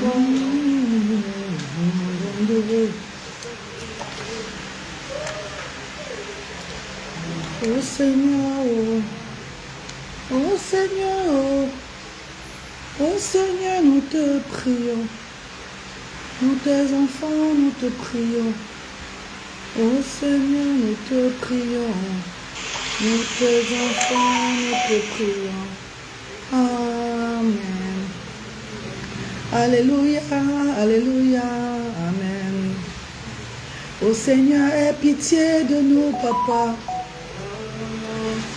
Oh Seigneur, oh Seigneur, oh Seigneur, nous te prions. Nous tes enfants, nous te prions. Oh Seigneur, nous te prions. Nous tes enfants, nous te prions. Amen. Alléluia, alléluia, amen. Oh Seigneur, aie pitié de nous, papa.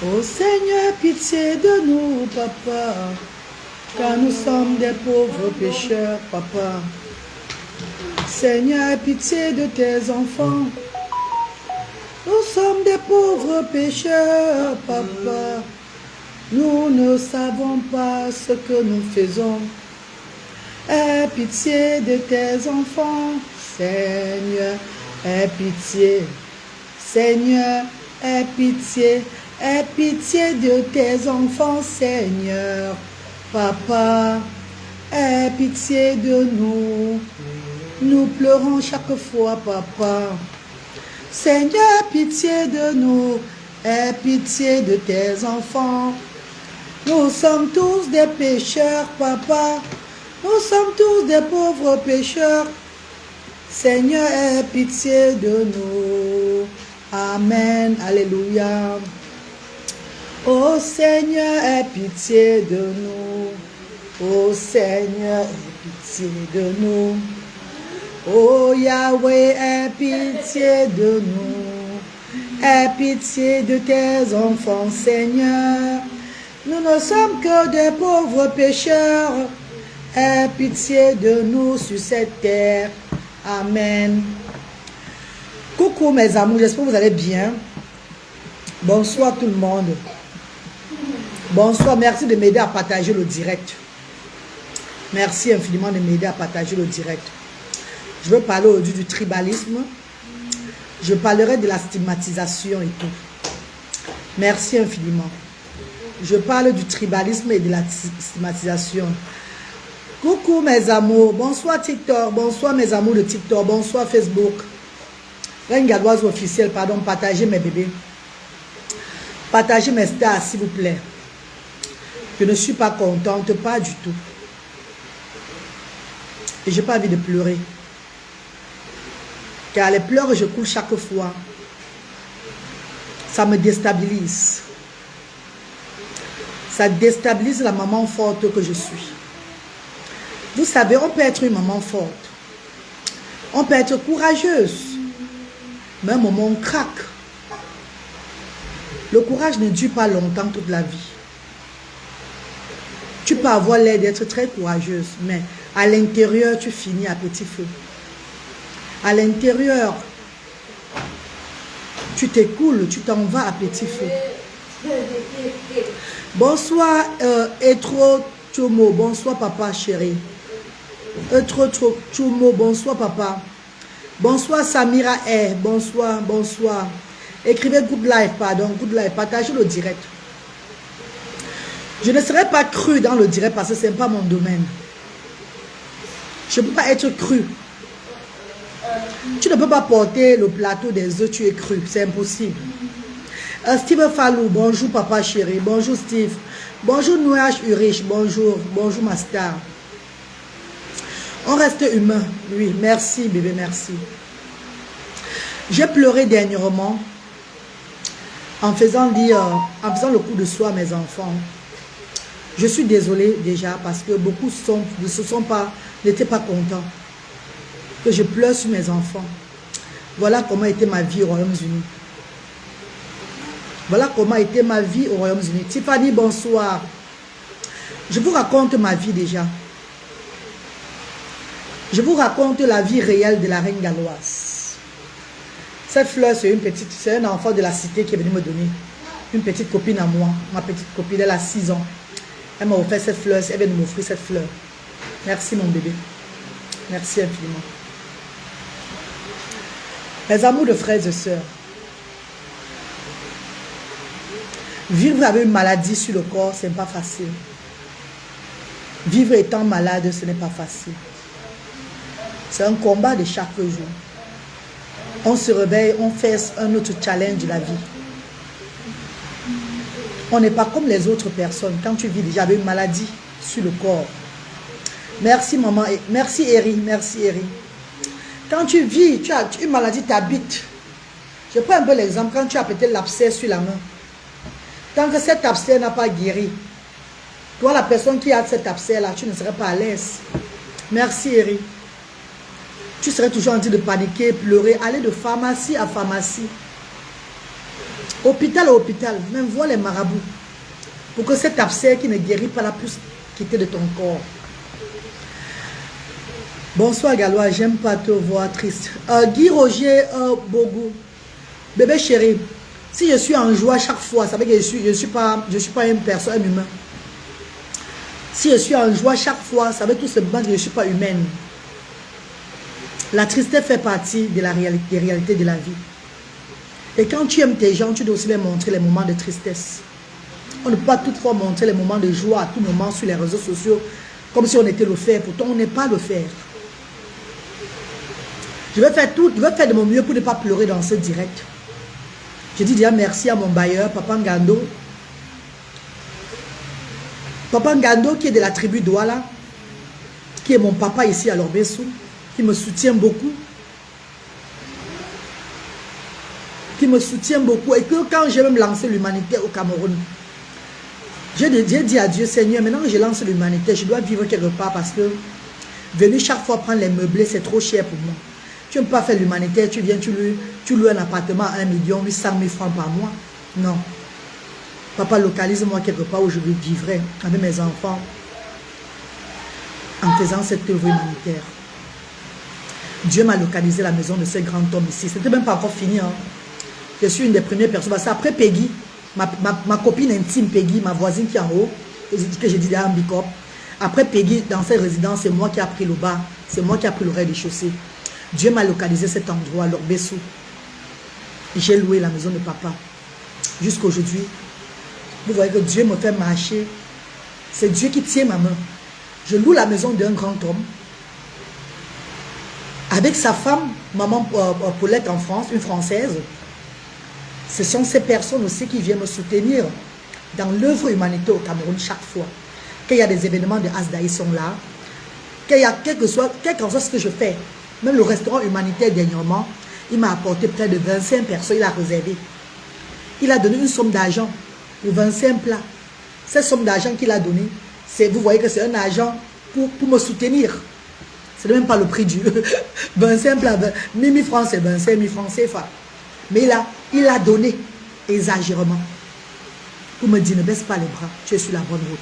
Oh Seigneur, aie pitié de nous, papa. Car nous sommes des pauvres pécheurs, papa. Seigneur, aie pitié de tes enfants. Nous sommes des pauvres pécheurs, papa. Nous ne savons pas ce que nous faisons. Aie pitié de tes enfants, Seigneur. Aie pitié, Seigneur. Aie pitié de tes enfants, Seigneur. Papa, aie pitié de nous. Nous pleurons chaque fois, papa. Seigneur, pitié de nous. Aie pitié de tes enfants. Nous sommes tous des pécheurs, papa. Nous sommes tous des pauvres pécheurs. Seigneur, aie pitié de nous. Amen. Alléluia. Oh Seigneur, aie pitié de nous. Oh Seigneur, aie pitié de nous. Oh Yahweh, aie pitié de nous. Aie pitié de tes enfants, Seigneur. Nous ne sommes que des pauvres pécheurs. Aie pitié de nous sur cette terre. Amen. Coucou mes amours, j'espère que vous allez bien. Bonsoir tout le monde. Bonsoir, merci de m'aider à partager le direct. Merci infiniment de m'aider à partager le direct. Je veux parler aujourd'hui du tribalisme. Je parlerai de la stigmatisation et tout. Merci infiniment. Je parle du tribalisme et de la stigmatisation. Coucou mes amours. Bonsoir TikTok. Bonsoir mes amours de TikTok. Bonsoir Facebook. Reine Gadoise officielle, pardon. Partagez mes bébés. Partagez mes stars s'il vous plaît. Je ne suis pas contente, pas du tout. Et je n'ai pas envie de pleurer. Car les pleurs, je coule chaque fois. Ça me déstabilise. Ça déstabilise la maman forte que je suis. Vous savez, on peut être une maman forte. On peut être courageuse. Mais à un moment, on craque. Le courage ne dure pas longtemps toute la vie. Tu peux avoir l'air d'être très courageuse, mais à l'intérieur, tu finis à petit feu. À l'intérieur, tu t'écoules, tu t'en vas à petit feu. Bonsoir, Etro Chomo. Bonsoir, papa chéri. Etro Chomo. Bonsoir, papa. Bonsoir, Samira E. Bonsoir, bonsoir. Écrivez good life, pardon. Good life. Partagez le direct. Je ne serai pas cru dans le direct parce que ce n'est pas mon domaine. Je ne peux pas être cru. Tu ne peux pas porter le plateau des œufs, tu es cru. C'est impossible. Steve Fallou, bonjour papa chéri. Bonjour Steve. Bonjour Nouach Urich. Bonjour. Bonjour ma star. On reste humain. Oui, merci bébé, merci. J'ai pleuré dernièrement en faisant le coup de soie à mes enfants. Je suis désolée déjà parce que beaucoup n'étaient pas contents que je pleure sur mes enfants. Voilà comment était ma vie au Royaume-Uni. Voilà comment était ma vie au Royaume-Uni. Tiffany, bonsoir. Je vous raconte ma vie déjà. Je vous raconte la vie réelle de la reine galloise. Cette fleur, c'est un enfant de la cité qui est venu me donner. Une petite copine à moi. Ma petite copine, elle a 6 ans. Elle m'a offert cette fleur. Elle vient de m'offrir cette fleur. Merci mon bébé. Merci infiniment. Mes amours de frères et sœurs. Vivre avec une maladie sur le corps, ce n'est pas facile. Vivre étant malade, ce n'est pas facile. C'est un combat de chaque jour. On se réveille, on fait un autre challenge de la vie. On n'est pas comme les autres personnes. Quand tu vis déjà avec une maladie sur le corps. Merci maman, merci Eri, merci Eri. Quand tu vis, tu as une maladie t'habite. Je prends un peu l'exemple, quand tu as peut-être l'abcès sur la main. Tant que cet abcès n'a pas guéri, toi la personne qui a cet abcès là, tu ne serais pas à l'aise. Merci Eri. Tu serais toujours en train de paniquer, pleurer, aller de pharmacie à pharmacie. Hôpital à hôpital, même voir les marabouts. Pour que cet abcès qui ne guérit pas la puisse quitter de ton corps. Bonsoir Galois, j'aime pas te voir triste. Guy Roger Bogou. Bébé chéri, si je suis en joie chaque fois, ça veut dire que je suis pas une personne, un humain. Si je suis en joie chaque fois, ça veut tout simplement dire que je ne suis pas humaine. La tristesse fait partie de la réalité de la vie. Et quand tu aimes tes gens, tu dois aussi leur montrer les moments de tristesse. On ne peut pas toutefois montrer les moments de joie à tout moment sur les réseaux sociaux, comme si on était le fer. Pourtant, on n'est pas le fer. Je vais faire de mon mieux pour ne pas pleurer dans ce direct. Je dis déjà merci à mon bailleur, Papa Ngando. Papa Ngando qui est de la tribu Douala, qui est mon papa ici à Lorbessou, qui me soutient beaucoup. Qui me soutient beaucoup. Et que quand j'ai même lancé l'humanité au Cameroun, j'ai dit à Dieu, Seigneur, maintenant que je lance l'humanité, je dois vivre quelque part parce que venir chaque fois prendre les meublés, c'est trop cher pour moi. Tu ne peux pas faire l'humanitaire, tu viens, tu loues un appartement à 1 800 000 francs par mois. Non. Papa, localise-moi quelque part où je vivrai avec mes enfants en faisant cette œuvre humanitaire. Dieu m'a localisé la maison de ce grand homme ici. C'était même pas encore fini. Hein. Je suis une des premières personnes. Parce après Peggy, ma copine intime Peggy, ma voisine qui est en haut, que j'ai dit derrière un bicop. Après Peggy, dans cette résidence, c'est moi qui ai pris le bas. C'est moi qui ai pris le rez-de-chaussée. Dieu m'a localisé cet endroit, Lorbessou. J'ai loué la maison de papa. Jusqu'à aujourd'hui. Vous voyez que Dieu me fait marcher. C'est Dieu qui tient ma main. Je loue la maison d'un grand homme. Avec sa femme, maman Paulette en France, une Française. Ce sont ces personnes aussi qui viennent me soutenir dans l'œuvre humanitaire au Cameroun chaque fois. Qu'il y a des événements de Asda, ils sont là. Qu'il y a quel que soit ce que je fais. Même le restaurant humanitaire dernièrement, il m'a apporté près de 25 personnes, il a réservé. Il a donné une somme d'argent pour 25 plats. Cette somme d'argent qu'il a donnée, vous voyez que c'est un argent pour me soutenir. Ce n'est même pas le prix du 25 plats. 1000 francs, c'est 25 000 francs CFA. Mais là, il a donné exagérément pour me dire, ne baisse pas les bras, tu es sur la bonne route.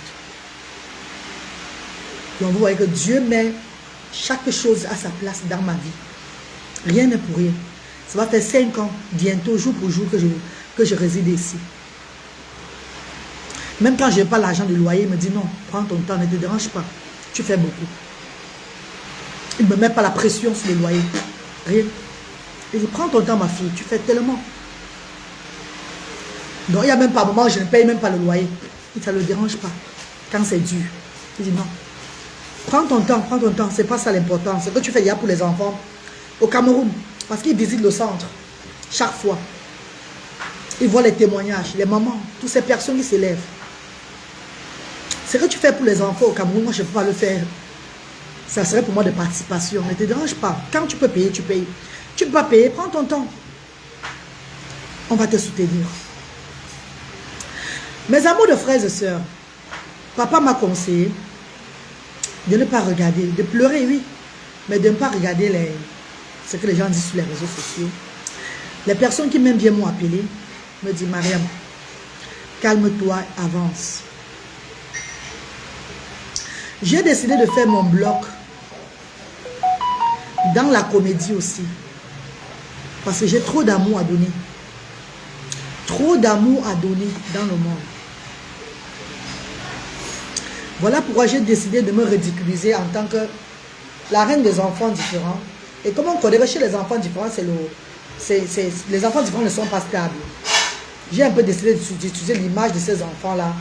Donc vous voyez que Dieu met chaque chose à sa place dans ma vie. Rien n'est pour rien. Ça va faire 5 ans, bientôt, jour pour jour, que je réside ici. Même quand je n'ai pas l'argent du loyer, il me dit non, prends ton temps, ne te dérange pas. Tu fais beaucoup. Il ne me met pas la pression sur le loyer. Rien. Il dit, prends ton temps, ma fille, tu fais tellement. Donc il n'y a même pas un moment où je ne paye même pas le loyer. Ça ne le dérange pas. Quand c'est dur. Il dit non. Prends ton temps, c'est pas ça l'important. Ce que tu fais, il y a pour les enfants au Cameroun. Parce qu'ils visitent le centre chaque fois. Ils voient les témoignages, les mamans, toutes ces personnes qui s'élèvent. Ce que tu fais pour les enfants au Cameroun, moi je ne peux pas le faire. Ça serait pour moi de participation. Ne te dérange pas. Quand tu peux payer, tu payes. Tu ne peux pas payer, prends ton temps. On va te soutenir. Mes amours de frères et sœurs, papa m'a conseillé de ne pas regarder, de pleurer, oui, mais de ne pas regarder ce que les gens disent sur les réseaux sociaux. Les personnes qui m'aiment bien m'ont appelé, me disent, Mariam, calme-toi, avance. J'ai décidé de faire mon blog dans la comédie aussi. Parce que j'ai trop d'amour à donner. Trop d'amour à donner dans le monde. Voilà pourquoi j'ai décidé de me ridiculiser en tant que la reine des enfants différents. Et comme on connaît chez les enfants différents, les enfants différents ne sont pas stables. J'ai un peu décidé d'utiliser l'image de ces enfants-là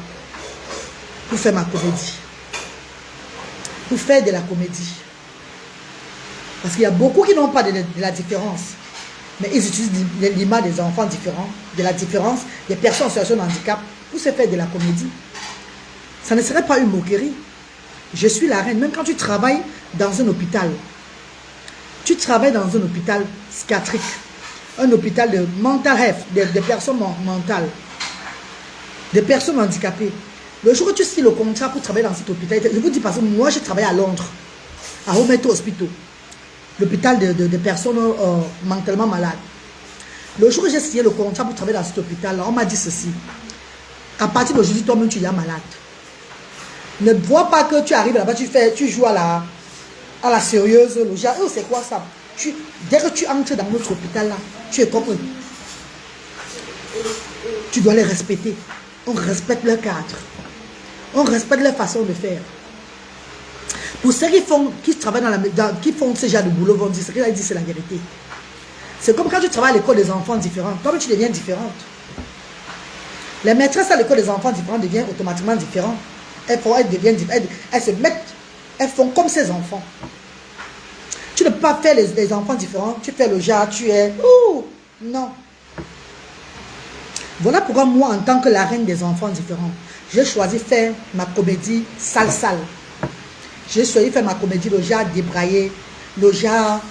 pour faire ma comédie. Pour faire de la comédie. Parce qu'il y a beaucoup qui n'ont pas de la différence. Mais ils utilisent l'image des enfants différents, de la différence, des personnes en situation de handicap, pour se faire de la comédie. Ça ne serait pas une moquerie. Je suis la reine. Même quand tu travailles dans un hôpital, tu travailles dans un hôpital psychiatrique, un hôpital de mental health, des personnes mentales, des personnes handicapées. Le jour où tu signes le contrat pour travailler dans cet hôpital, je vous dis parce que moi, j'ai travaillé à Londres, à Hometo Hospital, l'hôpital de personnes mentalement malades. Le jour où j'ai signé le contrat pour travailler dans cet hôpital, on m'a dit ceci. À partir d'aujourd'hui, toi-même, tu es malade. Ne vois pas que tu arrives là-bas, tu joues à la sérieuse. Le genre, oh, c'est quoi ça? Dès que tu entres dans notre hôpital là, tu es comme eux. Tu dois les respecter. On respecte leur cadre. On respecte leur façon de faire. Pour ceux qui travaillent qui font ce genre de boulot, vont dire ce qu'il a dit, c'est la vérité. C'est comme quand tu travailles à l'école des enfants différents. Toi-même, tu deviens différente. Les maîtresses à l'école des enfants différents deviennent automatiquement différentes. Elles se mettent, elles font comme ces enfants. Tu ne peux pas faire les enfants différents. Tu fais le genre, tu es... Ouh, non. Voilà pourquoi moi, en tant que la reine des enfants différents, j'ai choisi faire ma comédie sale. J'ai choisi faire ma comédie, le genre débraillé, le genre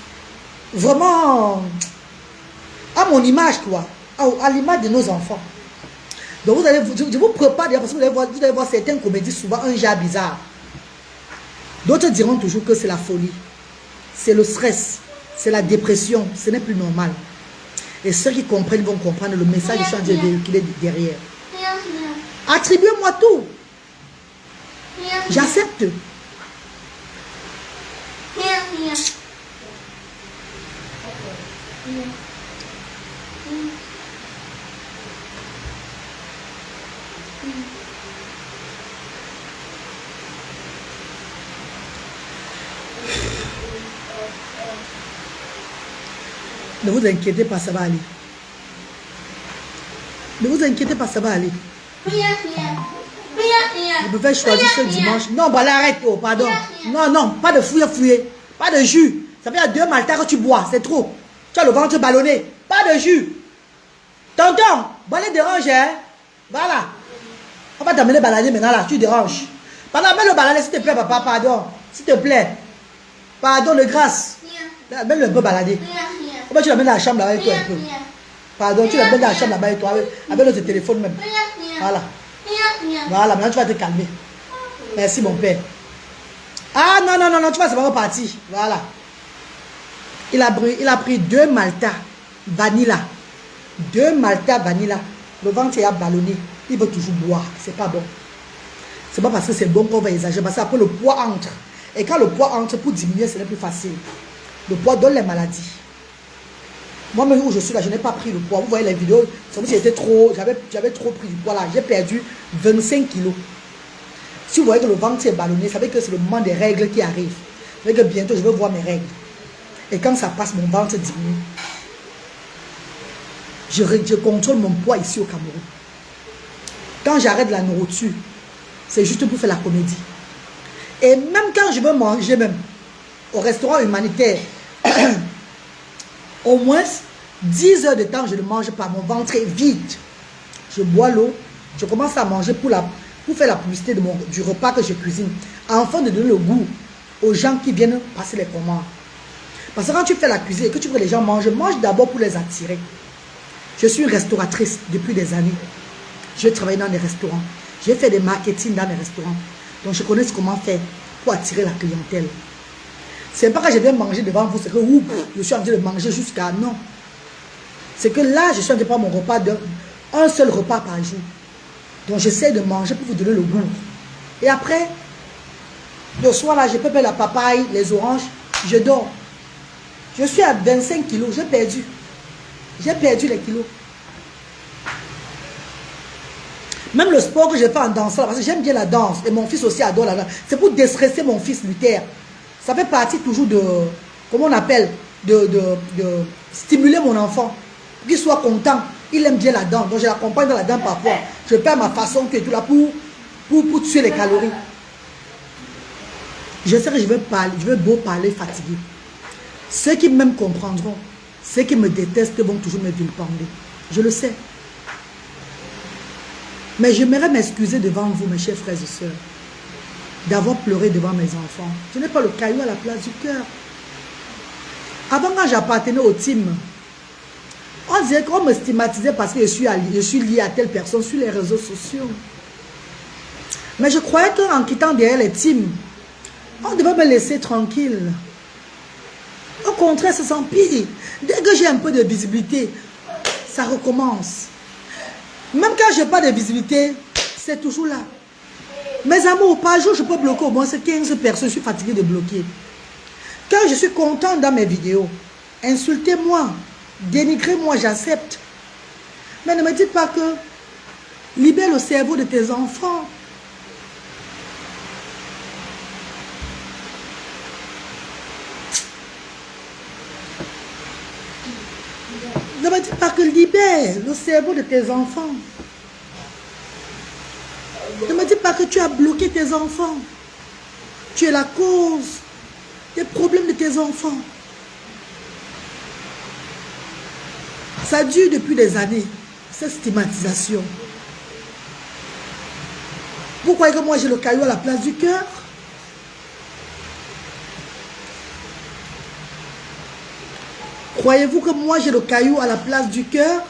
vraiment à mon image, quoi. À l'image de nos enfants. Donc je vous prépare, parce que vous allez voir certaines comédies, souvent un genre bizarre. D'autres diront toujours que c'est la folie. C'est le stress. C'est la dépression. Ce n'est plus normal. Et ceux qui comprennent vont comprendre le message que je suis en train de véhiculer derrière. Attribuez-moi tout. J'accepte. Ne vous inquiétez pas, ça va aller. Ne vous inquiétez pas, ça va aller. Je peux faire choisir ce dimanche. Non, bah là, arrête, oh, pardon. Non, pas de fouiller. Pas de jus. Ça fait 2 maltas que tu bois, c'est trop. Tu as le ventre ballonné. Pas de jus. Tonton, bon les dérange, hein. Voilà. On va t'amener balader maintenant là, tu déranges. Pardon, mets le balader, s'il te plaît, papa, pardon. S'il te plaît. Pardon, de grâce. Mets-le un peu balader. Comment tu l'amènes dans la chambre là avec toi un peu? Pardon, tu l'amènes dans la chambre là-bas avec toi, avec notre téléphone même. Voilà. Voilà, maintenant tu vas te calmer. Merci mon père. Ah non, tu vas savoir repartir. Voilà. Il a pris 2 maltas vanilla. 2 maltas vanilla. Le ventre est ballonné. Il veut toujours boire. C'est pas bon. C'est pas parce que c'est bon qu'on va exagérer. Parce qu'après le poids entre. Et quand le poids entre, pour diminuer, c'est le plus facile. Le poids donne les maladies. Moi-même où je suis là, je n'ai pas pris le poids. Vous voyez les vidéos, j'avais trop pris du poids là. J'ai perdu 25 kilos. Si vous voyez que le ventre est ballonné, vous savez que c'est le moment des règles qui arrivent. Vous savez que bientôt je vais voir mes règles. Et quand ça passe, mon ventre diminue. Je contrôle mon poids ici au Cameroun. Quand j'arrête la nourriture, c'est juste pour faire la comédie. Et même quand je veux manger même au restaurant humanitaire, au moins 10 heures de temps, je ne mange pas. Mon ventre est vide. Je bois l'eau. Je commence à manger pour faire la publicité du repas que je cuisine. Afin de donner le goût aux gens qui viennent passer les commandes. Parce que quand tu fais la cuisine et que tu veux que les gens mangent, mange d'abord pour les attirer. Je suis une restauratrice depuis des années. Je travaille dans des restaurants. J'ai fait des marketing dans des restaurants. Donc je connais comment faire pour attirer la clientèle. C'est pas que je viens manger devant vous, c'est que je suis en train de manger jusqu'à... Non. C'est que là, je suis en train de prendre mon repas, un seul repas par jour. Donc j'essaie de manger pour vous donner le goût. Et après, le soir là, je peux faire la papaye, les oranges, je dors. Je suis à 25 kilos, j'ai perdu. J'ai perdu les kilos. Même le sport que je fais en dansant, parce que j'aime bien la danse, et mon fils aussi adore la danse, c'est pour déstresser mon fils Luther. Ça fait partie toujours de, comment on appelle, de stimuler mon enfant, pour qu'il soit content. Il aime bien la danse, donc je l'accompagne dans la danse parfois. Je perds ma façon que tout là pour tuer les calories. Je sais que je vais beau parler fatigué. Ceux qui m'aiment comprendront. Ceux qui me détestent vont toujours me vilipender. Je le sais. Mais j'aimerais m'excuser devant vous, mes chers frères et sœurs, d'avoir pleuré devant mes enfants. Je n'ai pas le caillou à la place du cœur. Avant, quand j'appartenais au team, on disait qu'on me stigmatisait parce que je suis lié à telle personne sur les réseaux sociaux. Mais je croyais qu'en quittant derrière les teams, on devait me laisser tranquille. Au contraire, ça s'empire. Dès que j'ai un peu de visibilité, ça recommence. Même quand je n'ai pas de visibilité, c'est toujours là. Mes amours, par jour, je peux bloquer au moins 15 personnes. Je suis fatigué de bloquer. Quand je suis content dans mes vidéos, insultez-moi, dénigrez-moi, j'accepte. Mais ne me dites pas que libère le cerveau de tes enfants. Ne me dis pas que libère le cerveau de tes enfants. Ne me dis pas que tu as bloqué tes enfants. Tu es la cause des problèmes de tes enfants. Ça dure depuis des années, cette stigmatisation. Vous croyez que moi j'ai le caillou à la place du cœur? Croyez-vous que moi j'ai le caillou à la place du cœur?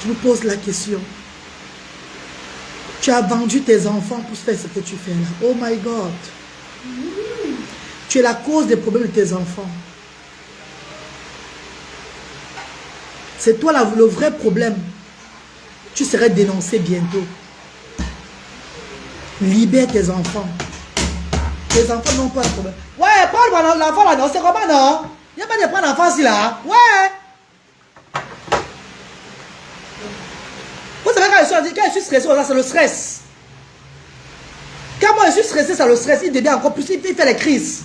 Je vous pose la question. Tu as vendu tes enfants pour faire ce que tu fais là. Oh my God. Tu es la cause des problèmes de tes enfants. C'est toi le vrai problème. Tu serais dénoncé bientôt. Libère tes enfants. Les enfants n'ont pas de problème. Ouais, prends l'enfant là, non, c'est comment non? Il n'y a pas de prendre l'enfant ici là. Ouais. Vous savez quand je suis stressé, c'est le stress. Quand moi je suis stressé, c'est le stress. Il devient encore plus, il fait les crises.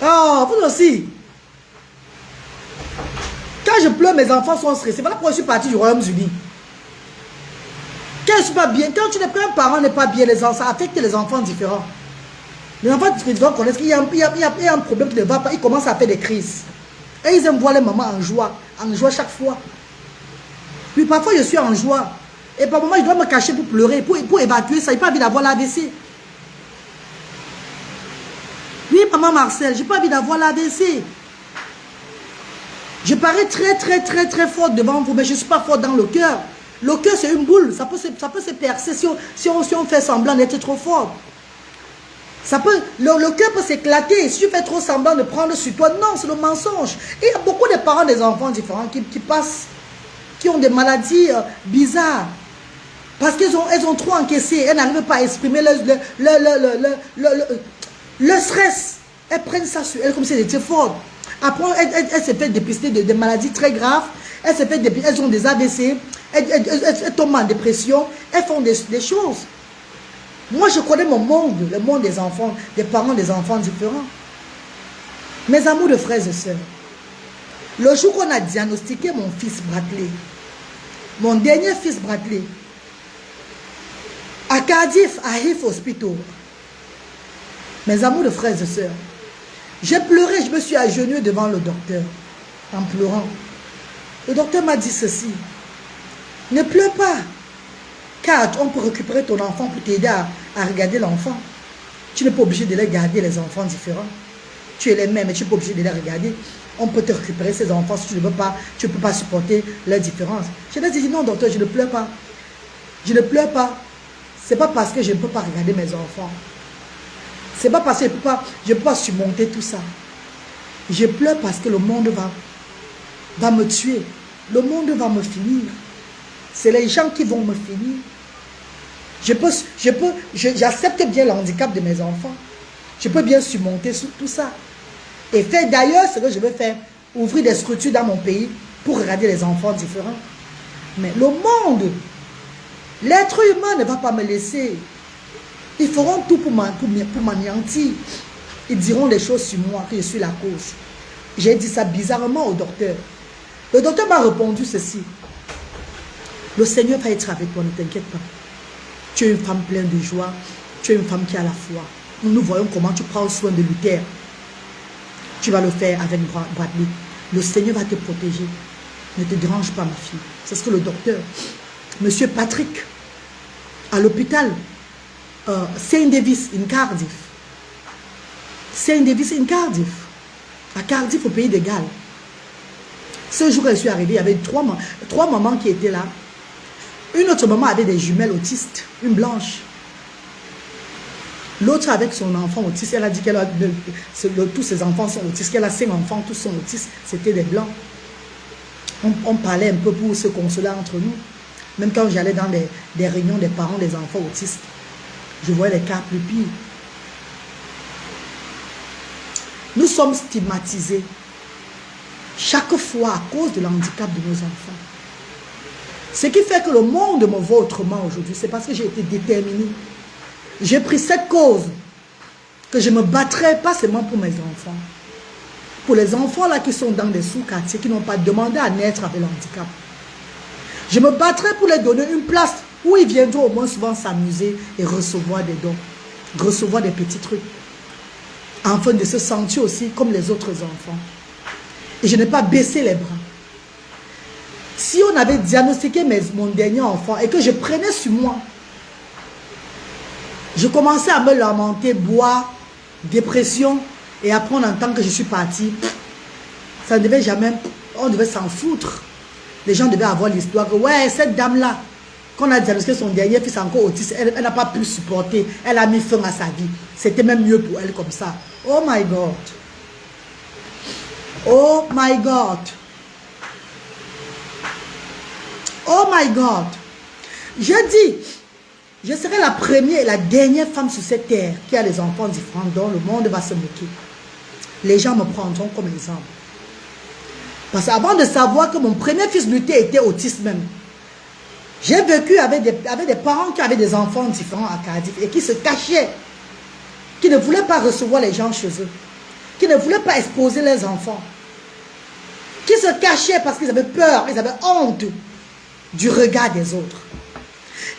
Oh, vous aussi. Quand je pleure, mes enfants sont stressés. Voilà pourquoi je suis parti du Royaume-Uni. Quand je ne suis pas bien, quand tu n'es pas un parent n'est pas bien, les enfants, ça affecte les enfants différents. Les enfants différents connaissent qu'il y a un problème qui ne va pas, ils commencent à faire des crises. Et ils aiment voir les mamans en joie chaque fois. Puis parfois je suis en joie. Et par moments je dois me cacher pour pleurer, pour évacuer ça. Je n'ai pas envie d'avoir l'AVC. Oui, maman Marcel, je n'ai pas envie d'avoir l'AVC. Je parais très forte devant vous, mais je ne suis pas forte dans le cœur. Le cœur, c'est une boule. Ça peut se percer si on fait semblant d'être trop fort. Le cœur peut s'éclater si tu fais trop semblant de prendre sur toi. Non, c'est le mensonge. Et il y a beaucoup de parents des enfants différents qui passent, qui ont des maladies bizarres. Parce qu'elles ont trop encaissé. Elles n'arrivent pas à exprimer le stress. Elles prennent ça sur elles comme si elles étaient fortes. Après, elles se fait dépister de maladies très graves. Elles ont des AVC. Elles tombent en dépression. Elles font des choses. Moi, je connais mon monde, le monde des enfants, des parents des enfants différents. Mes amours de frères et sœurs, le jour qu'on a diagnostiqué mon fils Bradley, mon dernier fils Bradley, à Cardiff, à Heath Hospital, mes amours de frères et sœurs, j'ai pleuré, je me suis agenouillée devant le docteur, en pleurant. Le docteur m'a dit ceci, ne pleure pas. Car on peut récupérer ton enfant pour t'aider à regarder l'enfant. Tu n'es pas obligé de les garder, les enfants différents. Tu es les mêmes, mais tu n'es pas obligé de les regarder. On peut te récupérer ces enfants si tu ne veux pas, tu ne peux pas supporter leurs différences. Je lui ai dit non docteur, je ne pleure pas. Je ne pleure pas. Ce n'est pas parce que je ne peux pas regarder mes enfants. Ce n'est pas parce que je ne peux pas surmonter tout ça. Je pleure parce que le monde va me tuer. Le monde va me finir. C'est les gens qui vont me finir. J'accepte bien le handicap de mes enfants. Je peux bien surmonter tout ça. Et faire d'ailleurs ce que je veux faire. Ouvrir des structures dans mon pays pour regarder les enfants différents. Mais le monde, l'être humain ne va pas me laisser. Ils feront tout pour m'anéantir. Ils diront des choses sur moi, que je suis la cause. J'ai dit ça bizarrement au docteur. Le docteur m'a répondu ceci. Le Seigneur va être avec toi, ne t'inquiète pas. Tu es une femme pleine de joie. Tu es une femme qui a la foi. Nous voyons comment tu prends soin de Luther. Tu vas le faire avec Bradley. Le Seigneur va te protéger. Ne te dérange pas, ma fille. C'est ce que le docteur, Monsieur Patrick, à l'hôpital Saint Davis in Cardiff. Saint Davis in Cardiff. À Cardiff, au pays de Galles. Ce jour, je suis arrivée, il y avait trois mamans qui étaient là. Une autre maman avait des jumelles autistes, une blanche. L'autre avec son enfant autiste, elle a dit qu'elle a tous ses enfants sont autistes, qu'elle a 5 enfants, tous sont autistes, c'était des blancs. On parlait un peu pour se consoler entre nous. Même quand j'allais dans des réunions des parents des enfants autistes, je voyais les cas plus pires. Nous sommes stigmatisés chaque fois à cause de l'handicap de nos enfants. Ce qui fait que le monde me voit autrement aujourd'hui, c'est parce que j'ai été déterminée. J'ai pris cette cause que je me battrai pas seulement pour mes enfants. Pour les enfants là qui sont dans des sous-quartiers, qui n'ont pas demandé à naître avec l'handicap. Je me battrai pour les donner une place où ils viendront au moins souvent s'amuser et recevoir des dons. Recevoir des petits trucs. Afin de se sentir aussi comme les autres enfants. Et je n'ai pas baissé les bras. Si on avait diagnostiqué mon dernier enfant et que je prenais sur moi, je commençais à me lamenter, boire, dépression, et après on entend que je suis partie. Ça ne devait jamais, on devait s'en foutre. Les gens devaient avoir l'histoire que, ouais, cette dame-là, qu'on a diagnostiqué son dernier fils encore autiste, elle n'a pas pu supporter, elle a mis fin à sa vie. C'était même mieux pour elle comme ça. Oh my God. Oh my God. Oh my God. Je dis, je serai la première et la dernière femme sur cette terre qui a des enfants différents dont le monde va se moquer. Les gens me prendront comme exemple. Parce qu'avant de savoir que mon premier fils Luther était autiste même, j'ai vécu avec des parents qui avaient des enfants différents à Cardiff et qui se cachaient, qui ne voulaient pas recevoir les gens chez eux, qui ne voulaient pas exposer les enfants, qui se cachaient parce qu'ils avaient peur, ils avaient honte du regard des autres.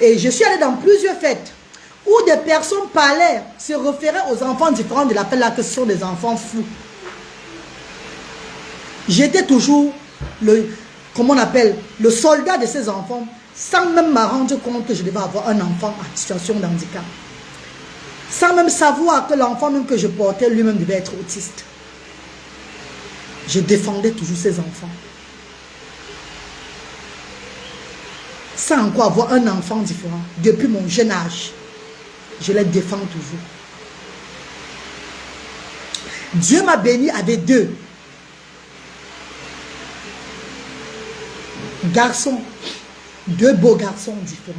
Et je suis allée dans plusieurs fêtes où des personnes parlaient, se référaient aux enfants différents de la fête là, que ce sont des enfants fous. J'étais toujours comment on appelle, le soldat de ces enfants, sans même me rendre compte que je devais avoir un enfant en situation de handicap. Sans même savoir que l'enfant même que je portais lui-même devait être autiste. Je défendais toujours ces enfants. Sans encore avoir un enfant différent. Depuis mon jeune âge, je les défends toujours. Dieu m'a béni avec 2 garçons, 2 beaux garçons différents.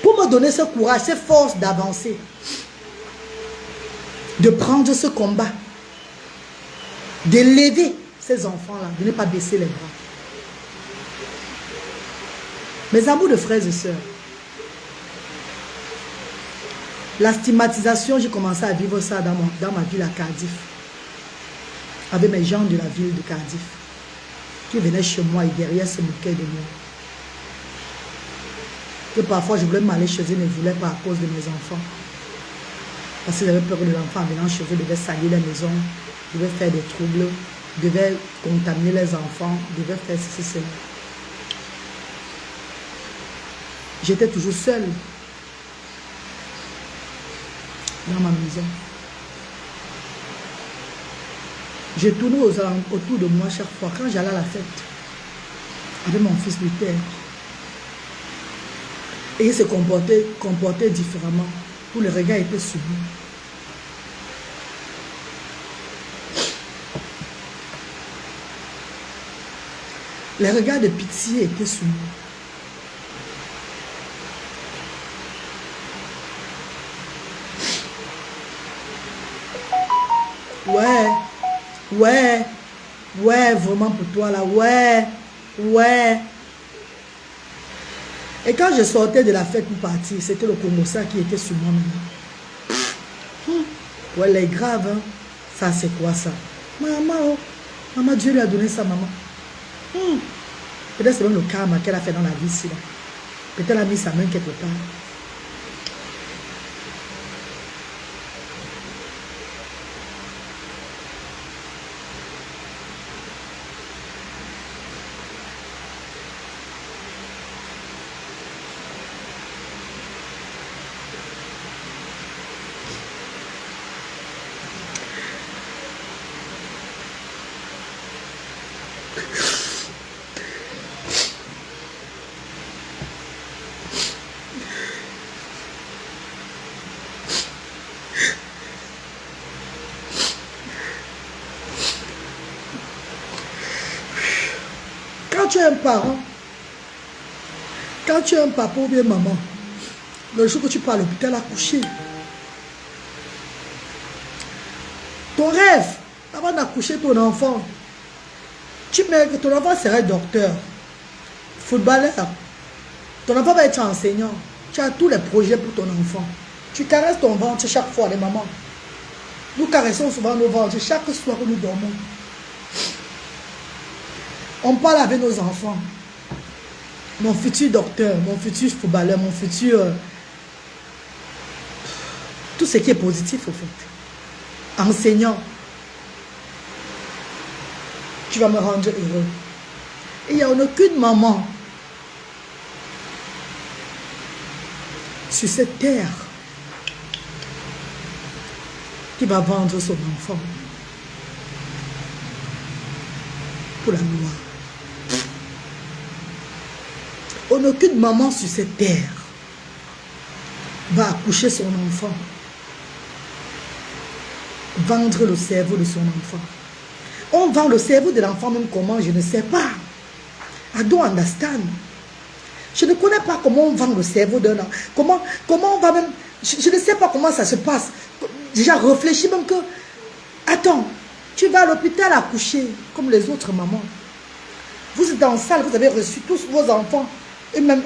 Pour me donner ce courage, cette force d'avancer, de prendre ce combat, d'élever ces enfants-là, de ne pas baisser les bras. Mes amours de frères et sœurs, la stigmatisation, j'ai commencé à vivre ça dans ma ville à Cardiff, avec mes gens de la ville de Cardiff, qui venaient chez moi et derrière se moquaient de moi. Que parfois je voulais m'aller chez eux, mais ne voulais pas à cause de mes enfants. Parce qu'ils avaient peur de l'enfant en venant chez eux, devait salir la maison, devait faire des troubles, devait contaminer les enfants, devait faire ceci, cela. J'étais toujours seule dans ma maison. Je tournais autour de moi chaque fois. Quand j'allais à la fête avec mon fils Luther, et il se comportait différemment. Tout le regard était sur lui. Les regards de pitié étaient sur moi. Ouais, vraiment pour toi là, ouais. Et quand je sortais de la fête pour partir, c'était le Congossa qui était sur moi maintenant. Ouais, elle est grave, hein. Ça c'est quoi ça? Maman, Dieu lui a donné ça, maman. Peut-être c'est même le karma qu'elle a fait dans la vie ici là. Peut-être elle a mis sa main quelque part. tu es un parent, quand tu es un papa ou bien maman, le jour que tu pars à l'hôpital accoucher, ton rêve, avant d'accoucher ton enfant, tu mets que ton enfant serait docteur, footballeur, ton enfant va être enseignant, tu as tous les projets pour ton enfant. Tu caresses ton ventre chaque fois, les mamans. Nous caressons souvent nos ventres chaque soir que nous dormons. On parle avec nos enfants. Mon futur docteur, mon futur footballeur, mon futur... tout ce qui est positif, au fait. Enseignant. Tu vas me rendre heureux. Et il n'y a aucune maman sur cette terre qui va vendre son enfant pour la gloire. Aucune maman sur cette terre va accoucher son enfant, vendre le cerveau de son enfant. On vend le cerveau de l'enfant même comment, je ne sais pas. I don't understand. Je ne connais pas comment on vend le cerveau d'un enfant. Comment on va même... Je ne sais pas comment ça se passe. Déjà réfléchis même que... Attends, tu vas à l'hôpital accoucher comme les autres mamans. Vous êtes en salle, vous avez reçu tous vos enfants. Une même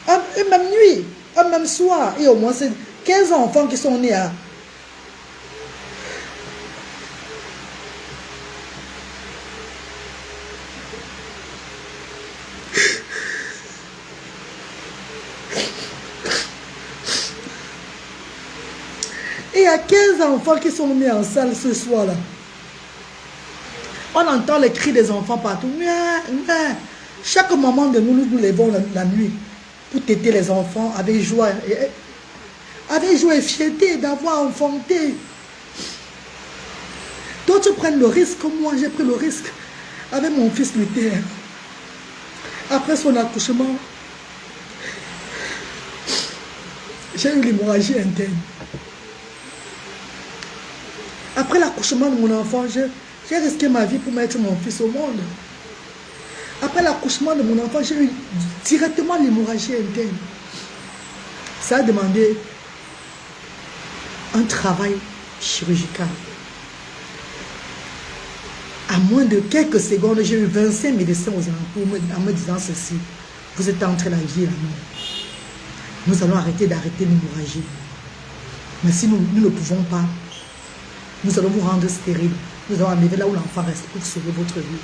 nuit, un même soir. Et au moins c'est 15 enfants qui sont nés à... Et il y a 15 enfants qui sont nés en salle ce soir-là. On entend les cris des enfants partout. Chaque moment de nous, nous levons la nuit pour téter les enfants avec joie. Avec joie et fierté d'avoir enfanté. D'autres prennent le risque, comme moi j'ai pris le risque avec mon fils Luther. Après son accouchement, j'ai eu l'hémorragie interne. Après l'accouchement de mon enfant, j'ai risqué ma vie pour mettre mon fils au monde. Après l'accouchement de mon enfant, j'ai eu directement l'hémorragie interne. Ça a demandé un travail chirurgical. À moins de quelques secondes, j'ai eu 25 médecins aux alentours en me disant ceci. Vous êtes entre la vie et la mort. Nous allons arrêter l'hémorragie. Mais si nous ne pouvons pas, nous allons vous rendre stérile. Nous allons enlever là où l'enfant reste pour sauver votre vie.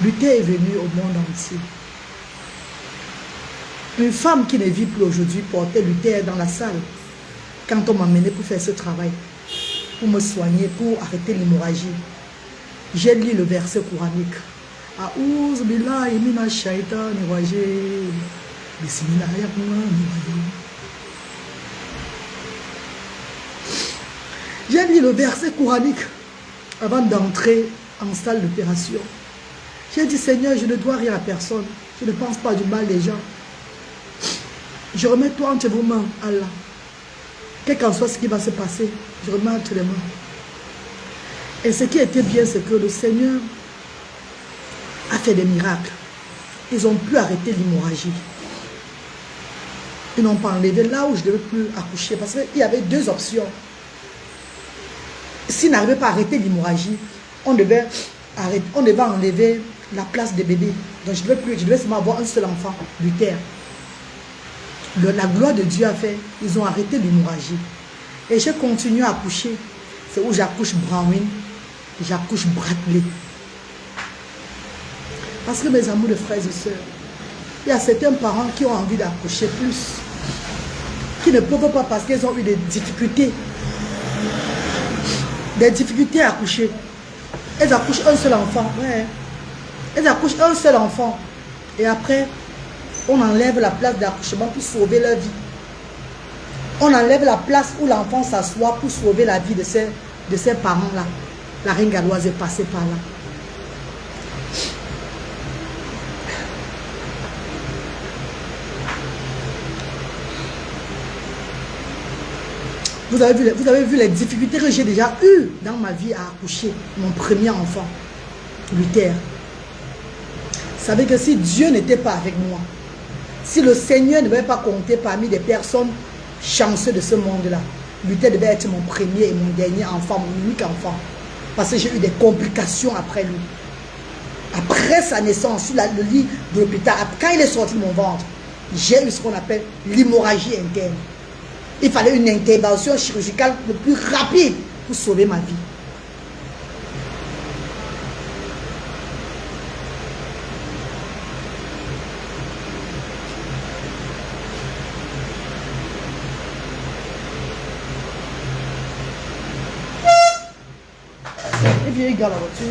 Luther est venu au monde entier. Une femme qui ne vit plus aujourd'hui portait Luther dans la salle. Quand on m'a mené pour faire ce travail, pour me soigner, pour arrêter l'hémorragie, j'ai lu le verset coranique. A'ouz billahi minash shaitani rajim. Bismillahirrahmanirrahim. J'ai lu le verset coranique avant d'entrer en salle d'opération. J'ai dit, Seigneur, je ne dois rien à personne. Je ne pense pas du mal des gens. Je remets toi entre vos mains, Allah. Quel qu'en soit ce qui va se passer, je remets entre les mains. Et ce qui était bien, c'est que le Seigneur a fait des miracles. Ils ont pu arrêter l'hémorragie. Ils n'ont pas enlevé là où je ne devais plus accoucher. Parce qu'il y avait deux options. S'ils n'arrivaient pas à arrêter l'hémorragie, on devait enlever la place des bébés. Donc je devais seulement avoir un seul enfant, Luther. La gloire de Dieu a fait, ils ont arrêté l'hémorragie. Et j'ai continué à accoucher. C'est où j'accouche Brownwin, j'accouche Bradley. Parce que mes amours de frères et sœurs, il y a certains parents qui ont envie d'accoucher plus, qui ne peuvent pas parce qu'ils ont eu des difficultés. Des difficultés à accoucher. Elles accouchent un seul enfant. Ouais. Elles accouchent un seul enfant. Et après, on enlève la place d'accouchement pour sauver leur vie. On enlève la place où l'enfant s'assoit pour sauver la vie de ses parents-là. La reine galloise est passée par là. Vous avez vu les difficultés que j'ai déjà eues dans ma vie à accoucher mon premier enfant, Luther. savez que si Dieu n'était pas avec moi, si le Seigneur ne devait pas compter parmi des personnes chanceuses de ce monde-là, Luther devait être mon premier et mon dernier enfant, mon unique enfant. Parce que j'ai eu des complications après lui. Après sa naissance, sur le lit de l'hôpital, quand il est sorti de mon ventre, j'ai eu ce qu'on appelle l'hémorragie interne. Il fallait une intervention chirurgicale le plus rapide pour sauver ma vie. Les vieilles gars, la voiture.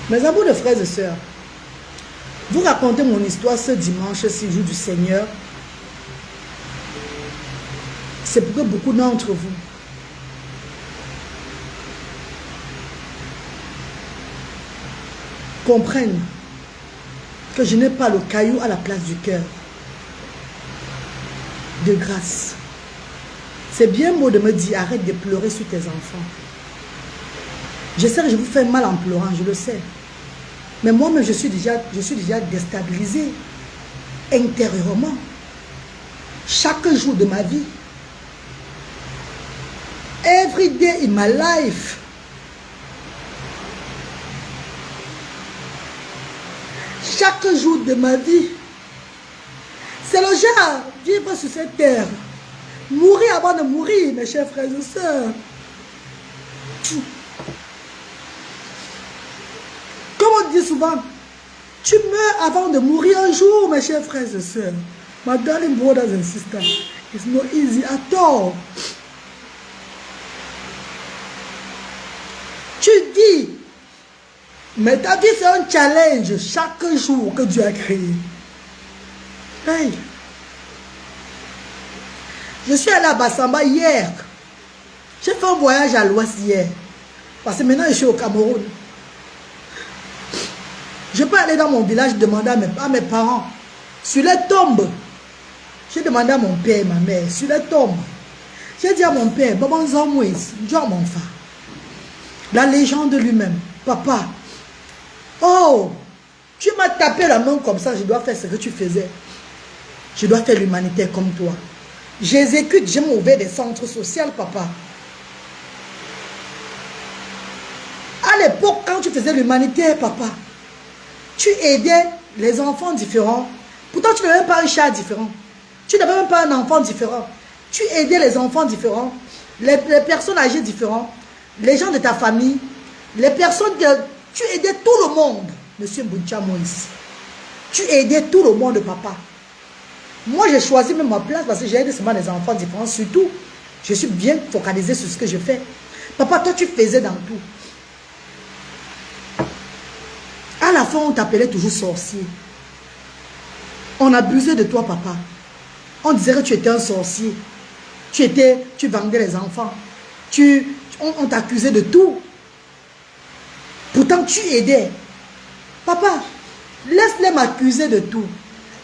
Mes amours de frères et sœurs, vous racontez mon histoire ce dimanche 6 jours du Seigneur. C'est pour que beaucoup d'entre vous comprennent que je n'ai pas le caillou à la place du cœur. De grâce. C'est bien beau de me dire, arrête de pleurer sur tes enfants. Je sais que je vous fais mal en pleurant, je le sais. Mais moi-même, je suis déjà déstabilisé intérieurement. Chaque jour de ma vie. Every day in my life. Chaque jour de ma vie. C'est le genre, vivre sur cette terre. Mourir avant de mourir, mes chers frères et sœurs. Comme on dit souvent, tu meurs avant de mourir un jour, mes chers frères et sœurs. My darling brothers and sisters, it's not easy at all. Tu vis, mais ta vie c'est un challenge chaque jour que Dieu a créé. Hey. Je suis allé à Bassamba hier. J'ai fait un voyage à l'ouest hier. Parce que maintenant je suis au Cameroun. Je peux aller dans mon village demander à mes parents. Sur les tombes. J'ai demandé à mon père et ma mère. Sur les tombes. J'ai dit à mon père, Baban Zamouis, John mon frère. La légende lui-même. Papa. Oh, tu m'as tapé la main comme ça. Je dois faire ce que tu faisais. Je dois faire l'humanitaire comme toi. J'exécute, j'ai ouvert des centres sociaux, papa. À l'époque, quand tu faisais l'humanitaire, papa, tu aidais les enfants différents. Pourtant, tu n'avais même pas un chat différent. Tu n'avais même pas un enfant différent. Tu aidais les enfants différents, les personnes âgées différentes, les gens de ta famille, les personnes que... Tu aidais tout le monde, monsieur Bouncha Moïse. Tu aidais tout le monde, papa. Moi, j'ai choisi même ma place parce que j'ai aidé seulement les enfants différents. Surtout, je suis bien focalisé sur ce que je fais. Papa, toi, tu faisais dans tout. À la fin, on t'appelait toujours sorcier. On abusait de toi, papa. On disait que tu étais un sorcier. Tu vendais les enfants. On t'accusait de tout. Pourtant, tu aidais. Papa, laisse-les m'accuser de tout.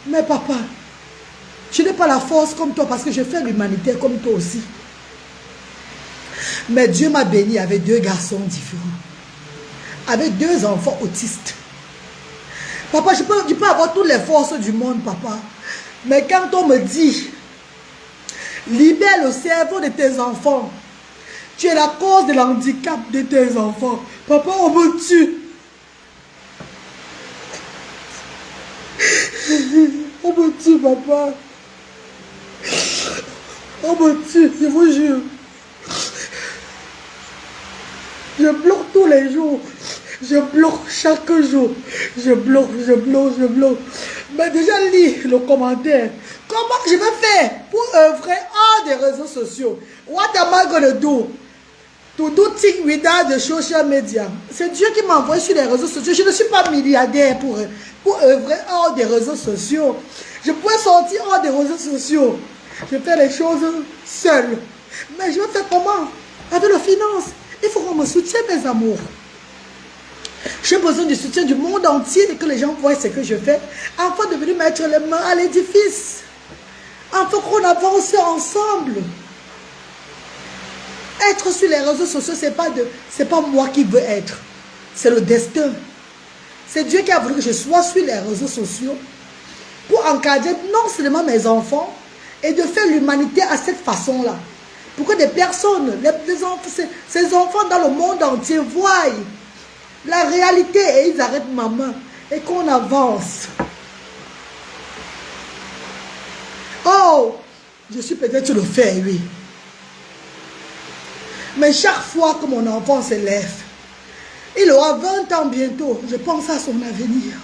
Mais papa, je n'ai pas la force comme toi parce que je fais l'humanité comme toi aussi. Mais Dieu m'a béni avec 2 garçons différents. Avec 2 enfants autistes. Papa, je peux avoir toutes les forces du monde, papa. Mais quand on me dit, libère le cerveau de tes enfants. Tu es la cause de l'handicap de tes enfants. Papa, on me tue. On me tue, papa. On me tue, je vous jure. Je bloque tous les jours. Je bloque chaque jour. Je bloque. Mais déjà, lis le commentaire. Comment je vais faire pour œuvrer hors des réseaux sociaux? What am I going to do? To do things without the social media. C'est Dieu qui m'a envoyé sur les réseaux sociaux. Je ne suis pas milliardaire pour œuvrer hors des réseaux sociaux. Je pourrais sortir hors des réseaux sociaux. Je fais les choses seul. Mais je vais faire comment? Avec la finance. Il faut qu'on me soutienne, mes amours. J'ai besoin du soutien du monde entier et que les gens voient ce que je fais afin de venir mettre les mains à l'édifice. Afin qu'on avance ensemble. Être sur les réseaux sociaux, c'est pas moi qui veux être. C'est le destin. C'est Dieu qui a voulu que je sois sur les réseaux sociaux pour encadrer non seulement mes enfants et de faire l'humanité à cette façon-là. Pour que des personnes, ces enfants dans le monde entier voient la réalité et ils arrêtent maman et qu'on avance. Oh, je suis peut-être le fer, oui. Mais chaque fois que mon enfant se lève, il aura 20 ans bientôt, je pense à son avenir.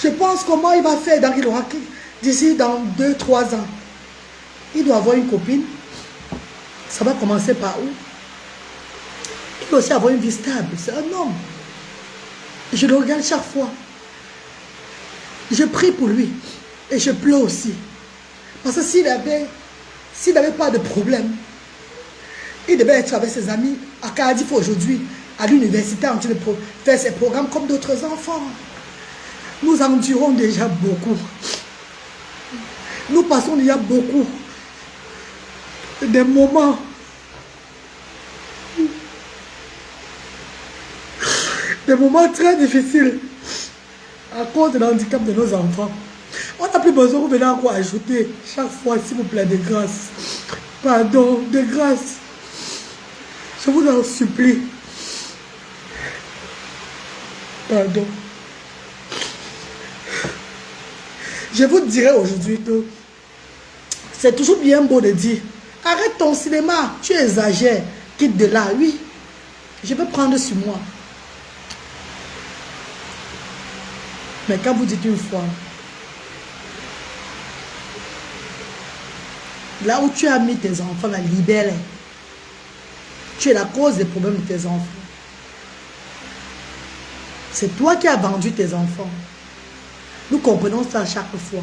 Je pense comment il va faire d'ici dans 2-3 ans. Il doit avoir une copine. Ça va commencer par où? Il doit aussi avoir une vie stable. C'est un homme. Je le regarde chaque fois. Je prie pour lui. Et je pleure aussi. Parce que s'il n'avait pas de problème, il devait être avec ses amis à Cardiff aujourd'hui, à l'université, en train de faire ses programmes comme d'autres enfants. Nous endurons déjà beaucoup. Nous passons déjà beaucoup des moments très difficiles à cause de l'handicap de nos enfants. On n'a plus besoin de venir encore ajouter chaque fois, s'il vous plaît, de grâce. Pardon, de grâce. Je vous en supplie. Pardon. Je vous dirai aujourd'hui que c'est toujours bien beau de dire arrête ton cinéma, tu exagères, quitte de là. Oui, je peux prendre sur moi. Mais quand vous dites une fois, là où tu as mis tes enfants, la libère. Tu es la cause des problèmes de tes enfants. C'est toi qui as vendu tes enfants. Nous comprenons ça chaque fois.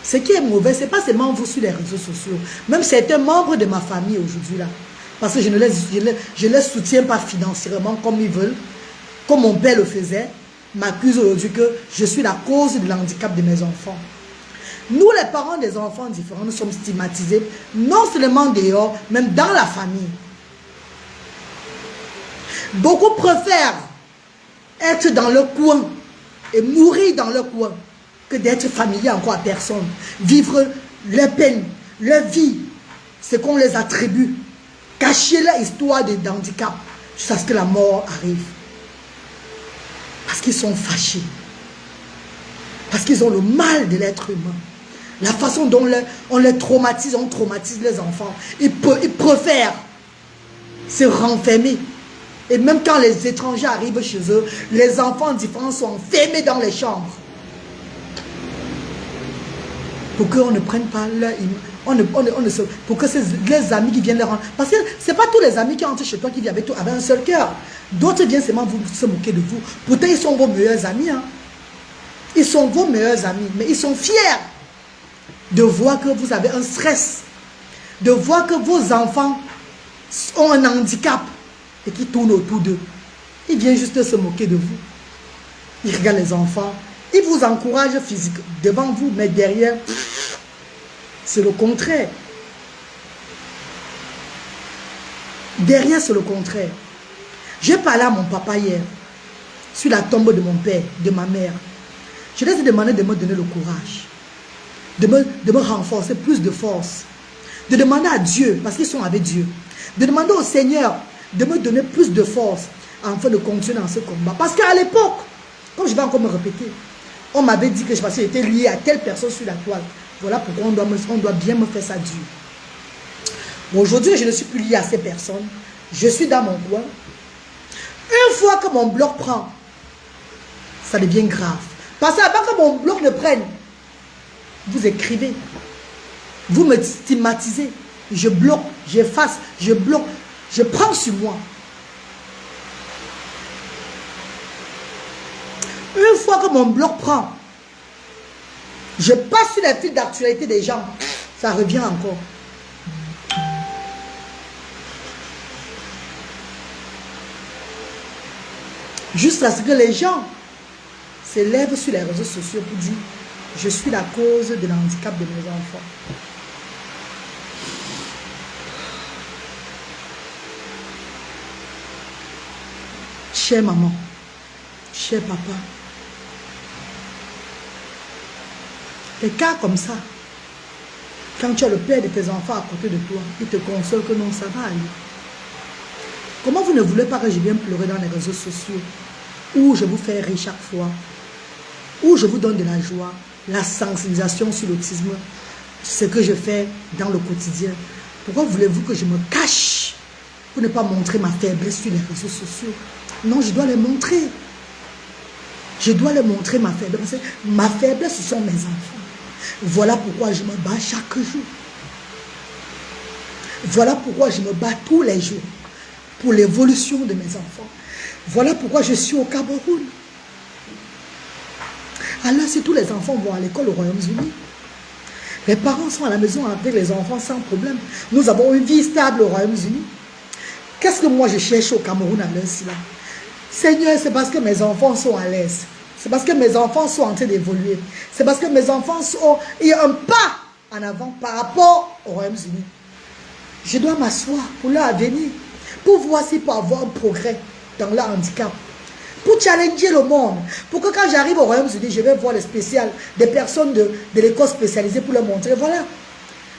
Ce qui est mauvais, ce n'est pas seulement vous sur les réseaux sociaux. Même certains membres de ma famille aujourd'hui là. Parce que je ne les soutiens pas financièrement comme ils veulent. Comme mon père le faisait. M'accuse aujourd'hui que je suis la cause de l'handicap de mes enfants. Nous les parents des enfants différents, nous sommes stigmatisés. Non seulement dehors, même dans la famille. Beaucoup préfèrent être dans le coin et mourir dans le coin que d'être familier encore à personne. Vivre les peines, leur vie, ce qu'on les attribue. Cacher leur histoire d'handicap jusqu'à ce que la mort arrive. Parce qu'ils sont fâchés. Parce qu'ils ont le mal de l'être humain. La façon dont on les traumatise, on traumatise les enfants. Ils préfèrent se renfermer. Et même quand les étrangers arrivent chez eux, les enfants différents sont enfermés dans les chambres. Pour qu'on ne prenne pas leur image. Pour que les amis qui viennent les rendre. Parce que ce n'est pas tous les amis qui entrent chez toi qui vivent avec toi avec un seul cœur. D'autres viennent seulement se moquer de vous. Pourtant, ils sont vos meilleurs amis. Hein. Ils sont vos meilleurs amis. Mais ils sont fiers de voir que vous avez un stress. De voir que vos enfants ont un handicap. Et qui tournent autour d'eux. Ils viennent juste se moquer de vous. Ils regardent les enfants. Ils vous encouragent physiquement devant vous, mais derrière, c'est le contraire. Derrière, c'est le contraire. J'ai parlé à mon papa hier, sur la tombe de mon père, de ma mère. Je les ai demandé de me donner le courage, de me renforcer plus de force, de demander à Dieu, parce qu'ils sont avec Dieu, de demander au Seigneur de me donner plus de force afin de continuer dans ce combat. Parce qu'à l'époque, comme je vais encore me répéter, on m'avait dit que j'étais lié à telle personne sur la toile. Voilà pourquoi on doit bien me faire ça dur. Bon, aujourd'hui, je ne suis plus lié à ces personnes. Je suis dans mon coin. Une fois que mon bloc prend, ça devient grave. Parce qu'avant que mon bloc ne prenne, vous écrivez. Vous me stigmatisez. Je bloque, j'efface, je bloque. Je prends sur moi. Une fois que mon bloc prend, je passe sur les fils d'actualité des gens. Ça revient encore. Juste à ce que les gens s'élèvent sur les réseaux sociaux pour dire je suis la cause de l'handicap de mes enfants. Chère maman, cher papa, des cas comme ça, quand tu as le père de tes enfants à côté de toi, il te console que non, ça va aller. Comment vous ne voulez pas que je vienne pleurer dans les réseaux sociaux, où je vous fais rire chaque fois, où je vous donne de la joie, la sensibilisation sur l'autisme, ce que je fais dans le quotidien. Pourquoi voulez-vous que je me cache pour ne pas montrer ma faiblesse sur les réseaux sociaux? Non, je dois les montrer. Je dois les montrer ma faiblesse. Parce que ma faiblesse, ce sont mes enfants. Voilà pourquoi je me bats chaque jour. Voilà pourquoi je me bats tous les jours pour l'évolution de mes enfants. Voilà pourquoi je suis au Cameroun. Alors, si tous les enfants vont à l'école au Royaume-Uni, les parents sont à la maison avec les enfants sans problème. Nous avons une vie stable au Royaume-Uni. Qu'est-ce que moi je cherche au Cameroun à l'heure-ci là? Seigneur, c'est parce que mes enfants sont à l'aise. C'est parce que mes enfants sont en train d'évoluer. C'est parce que mes enfants sont... Il y a un pas en avant par rapport au Royaume-Uni. Je dois m'asseoir pour leur avenir. Pour voir s'il peut avoir un progrès dans leur handicap. Pour challenger le monde. Pour que quand j'arrive au Royaume-Uni, je vais voir les spéciales, des personnes de l'école spécialisée pour leur montrer. Voilà.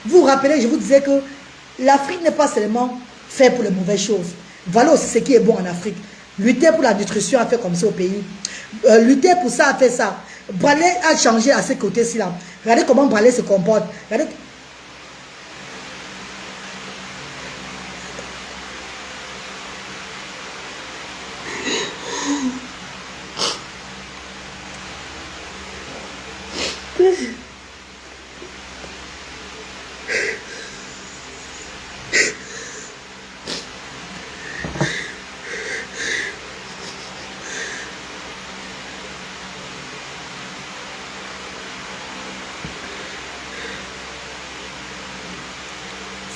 Vous vous rappelez, je vous disais que l'Afrique n'est pas seulement faite pour les mauvaises choses. Voilà aussi ce qui est bon en Afrique. Lutter pour la nutrition a fait comme ça au pays. Lutter pour ça a fait ça. Bralé a changé à ce côté-ci là. Regardez comment Bralé se comporte. Regardez.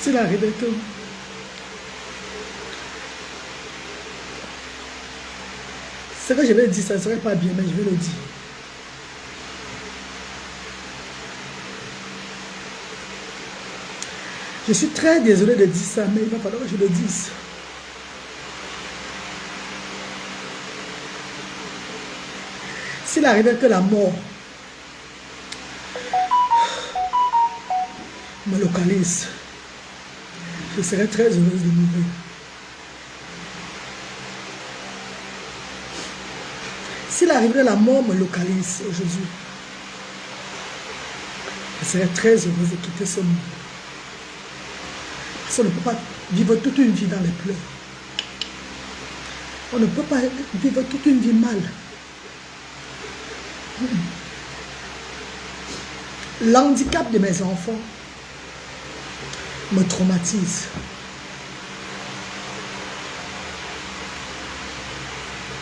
C'est la Rebecca. Ce que je vais dire, ça ne serait pas bien, mais je vais le dire. Je suis très désolée de dire ça, mais il va falloir que je le dise. S'il arrivait que la mort me localise, je serais très heureuse de mourir. S'il arriverait la mort me localise aujourd'hui, je serais très heureuse de quitter ce monde. Parce qu'on ne peut pas vivre toute une vie dans les pleurs. On ne peut pas vivre toute une vie mal. L'handicap de mes enfants me traumatise.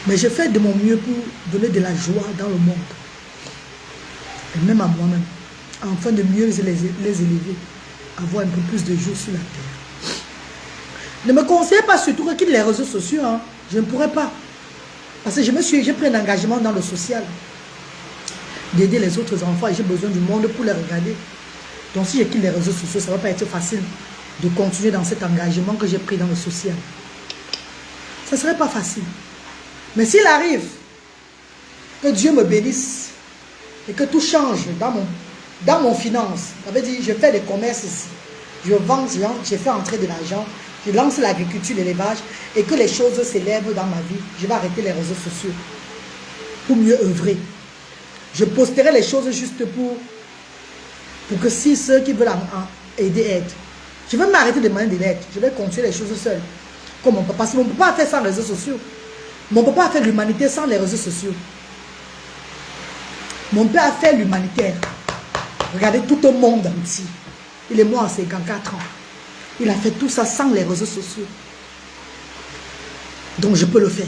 Mais je fais de mon mieux pour donner de la joie dans le monde. Et même à moi-même. Afin de mieux les élever. Avoir un peu plus de joie sur la terre. Ne me conseillez pas surtout que quitte les réseaux sociaux. Hein. Je ne pourrais pas. Parce que j'ai pris un engagement dans le social. D'aider les autres enfants. Et j'ai besoin du monde pour les regarder. Donc si je quitte les réseaux sociaux, ça ne va pas être facile de continuer dans cet engagement que j'ai pris dans le social. Ça ne serait pas facile. Mais s'il arrive que Dieu me bénisse et que tout change dans mon finance, ça veut dire je fais des commerces ici, je vends, je fais entrer de l'argent, je lance l'agriculture, l'élevage et que les choses s'élèvent dans ma vie, je vais arrêter les réseaux sociaux pour mieux œuvrer. Je posterai les choses juste pour que si ceux qui veulent aider aident. Je vais m'arrêter de demander de l'aide. Je vais continuer les choses seul. Comme mon papa. Parce que mon papa a fait sans réseaux sociaux. Mon papa a fait l'humanité sans les réseaux sociaux. Mon père a fait l'humanitaire. Regardez tout le monde entier. Il est mort à 54 ans. Il a fait tout ça sans les réseaux sociaux. Donc je peux le faire.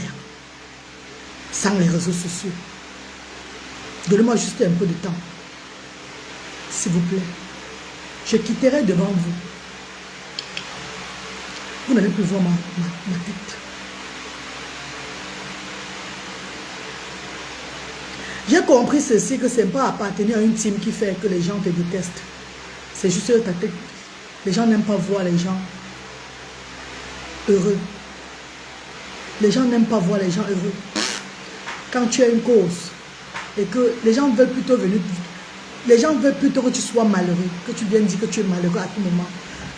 Sans les réseaux sociaux. Donnez-moi juste un peu de temps. S'il vous plaît. Je quitterai devant vous. Vous n'allez plus voir ma tête. J'ai compris ceci, que c'est pas appartenir à une team qui fait que les gens te détestent. C'est juste ta tête. Les gens n'aiment pas voir les gens heureux. Les gens n'aiment pas voir les gens heureux. Quand tu as une cause et que les gens veulent plutôt venir, les gens veulent plutôt que tu sois malheureux, que tu viennes dire que tu es malheureux à tout moment.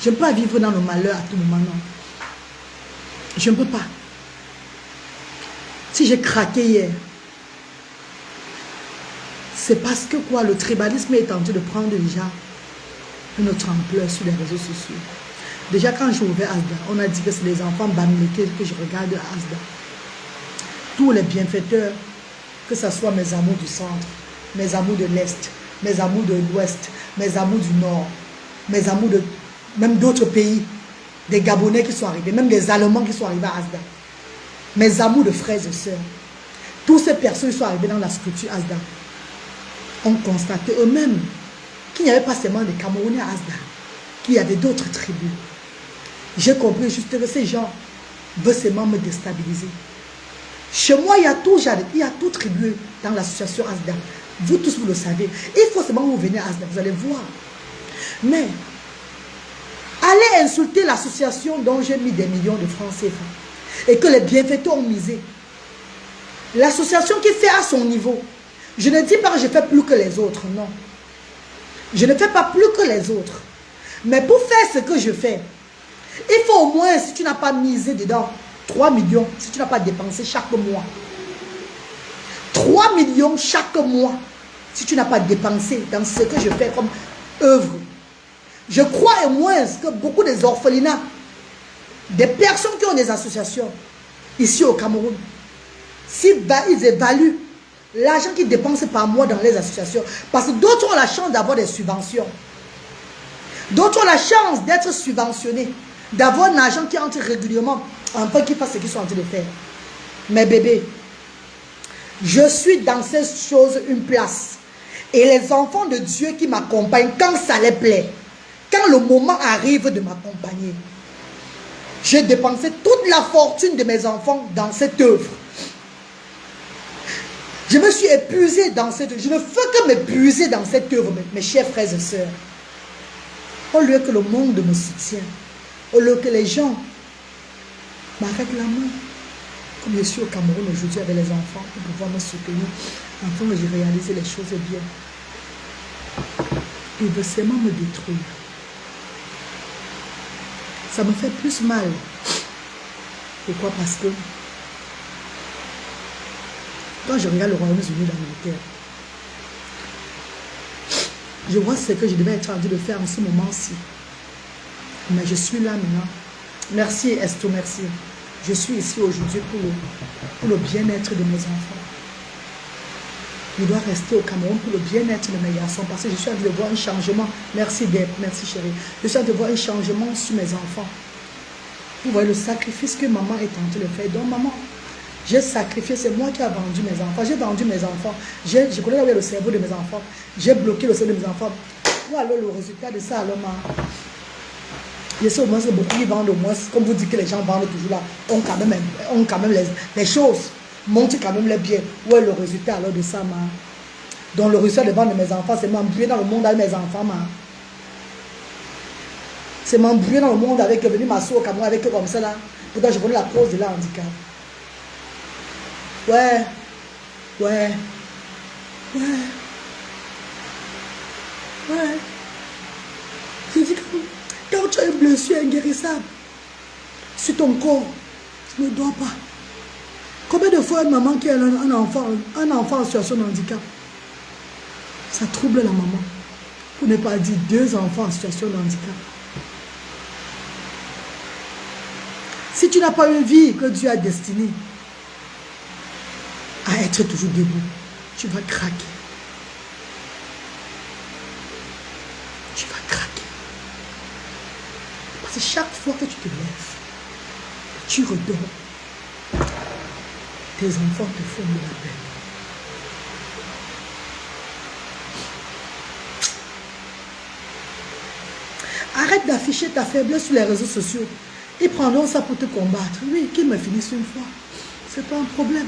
Je ne peux pas vivre dans le malheur à tout moment, non. Je ne peux pas. Si j'ai craqué hier, c'est parce que quoi, le tribalisme est en train de prendre déjà une autre ampleur sur les réseaux sociaux. Déjà quand j'ai ouvert Asda, on a dit que c'est les enfants bamléqués que je regarde à Asda. Tous les bienfaiteurs, que ce soit mes amours du centre, mes amours de l'Est, mes amours de l'Ouest, mes amours du Nord, mes amours de même d'autres pays, des Gabonais qui sont arrivés, même des Allemands qui sont arrivés à Asda, mes amours de frères et sœurs, toutes ces personnes qui sont arrivées dans la structure Asda ont constaté eux-mêmes qu'il n'y avait pas seulement des Camerounais à Asda, qu'il y avait d'autres tribus. J'ai compris juste que ces gens veulent seulement me déstabiliser. Chez moi, il y a tout tribu dans l'association Asda. Vous tous, vous le savez. Il faut seulement vous venir à Asda, vous allez voir. Mais, allez insulter l'association dont j'ai mis des millions de francs CFA et que les bienfaiteurs ont misé. L'association qui fait à son niveau. Je ne dis pas que je fais plus que les autres, non. Je ne fais pas plus que les autres. Mais pour faire ce que je fais, il faut au moins, si tu n'as pas misé dedans, 3 millions, si tu n'as pas dépensé chaque mois. 3 millions chaque mois, si tu n'as pas dépensé dans ce que je fais comme œuvre. Je crois au moins que beaucoup des orphelinats, des personnes qui ont des associations, ici au Cameroun, s'ils évaluent l'argent qu'ils dépensent par mois dans les associations, parce que d'autres ont la chance d'avoir des subventions. D'autres ont la chance d'être subventionnés, d'avoir un argent qui entre régulièrement, enfin qui fasse ce qu'ils sont en train de faire. Mais bébé, je suis dans ces choses une place. Et les enfants de Dieu qui m'accompagnent, quand ça les plaît, quand le moment arrive de m'accompagner, j'ai dépensé toute la fortune de mes enfants dans cette œuvre. Je me suis épuisé dans cette œuvre. Je ne fais que m'épuiser dans cette œuvre, mes chers frères et sœurs. Au lieu que le monde me soutienne, au lieu que les gens m'arrêtent la main, comme je suis au Cameroun aujourd'hui avec les enfants, pour pouvoir me soutenir, afin que j'ai réalisé les choses bien. Il veut seulement me détruire. Ça me fait plus mal. Pourquoi? Parce que quand je regarde le Royaume-Uni d'Angleterre, je vois ce que je devais être en train de faire en ce moment-ci. Mais je suis là maintenant. Merci Esther, merci. Je suis ici aujourd'hui pour le bien-être de mes enfants. Je dois rester au Cameroun pour le bien-être de mes garçons parce que je suis en train de voir un changement. Merci Deb, merci chérie. Je suis en train de voir un changement sur mes enfants. Vous voyez le sacrifice que maman est en train de faire. Donc maman, j'ai sacrifié, c'est moi qui ai vendu mes enfants. J'ai vendu mes enfants. Je connais le cerveau de mes enfants. J'ai bloqué le cerveau de mes enfants. Ou alors le résultat de ça, alors maman. Je sais au moins que beaucoup qui vendent au moins, comme vous dites que les gens vendent toujours là, ont quand même les choses, montrent quand même les biens. Où est le résultat alors de ça, ma? Donc le résultat de vendre de mes enfants, c'est m'embrouiller dans le monde avec mes enfants, ma. C'est m'embrouiller dans le monde avec venir m'asseoir au Cameroun avec eux comme ça là. Pourtant je connais la cause de leur handicap. Ouais. Je dis quand tu as une blessure inguérissable sur ton corps, tu ne dois pas. Combien de fois une maman qui a un enfant en situation de handicap, ça trouble la maman. Pour ne pas dire 2 enfants en situation de handicap. Si tu n'as pas une vie que Dieu a destinée à être toujours debout, tu vas craquer. Tu vas craquer. Parce que chaque fois que tu te lèves, tu redors, tes enfants te font de la peine. Arrête d'afficher ta faiblesse sur les réseaux sociaux. Ils prendront ça pour te combattre. Oui, qu'ils me finissent une fois. C'est pas un problème.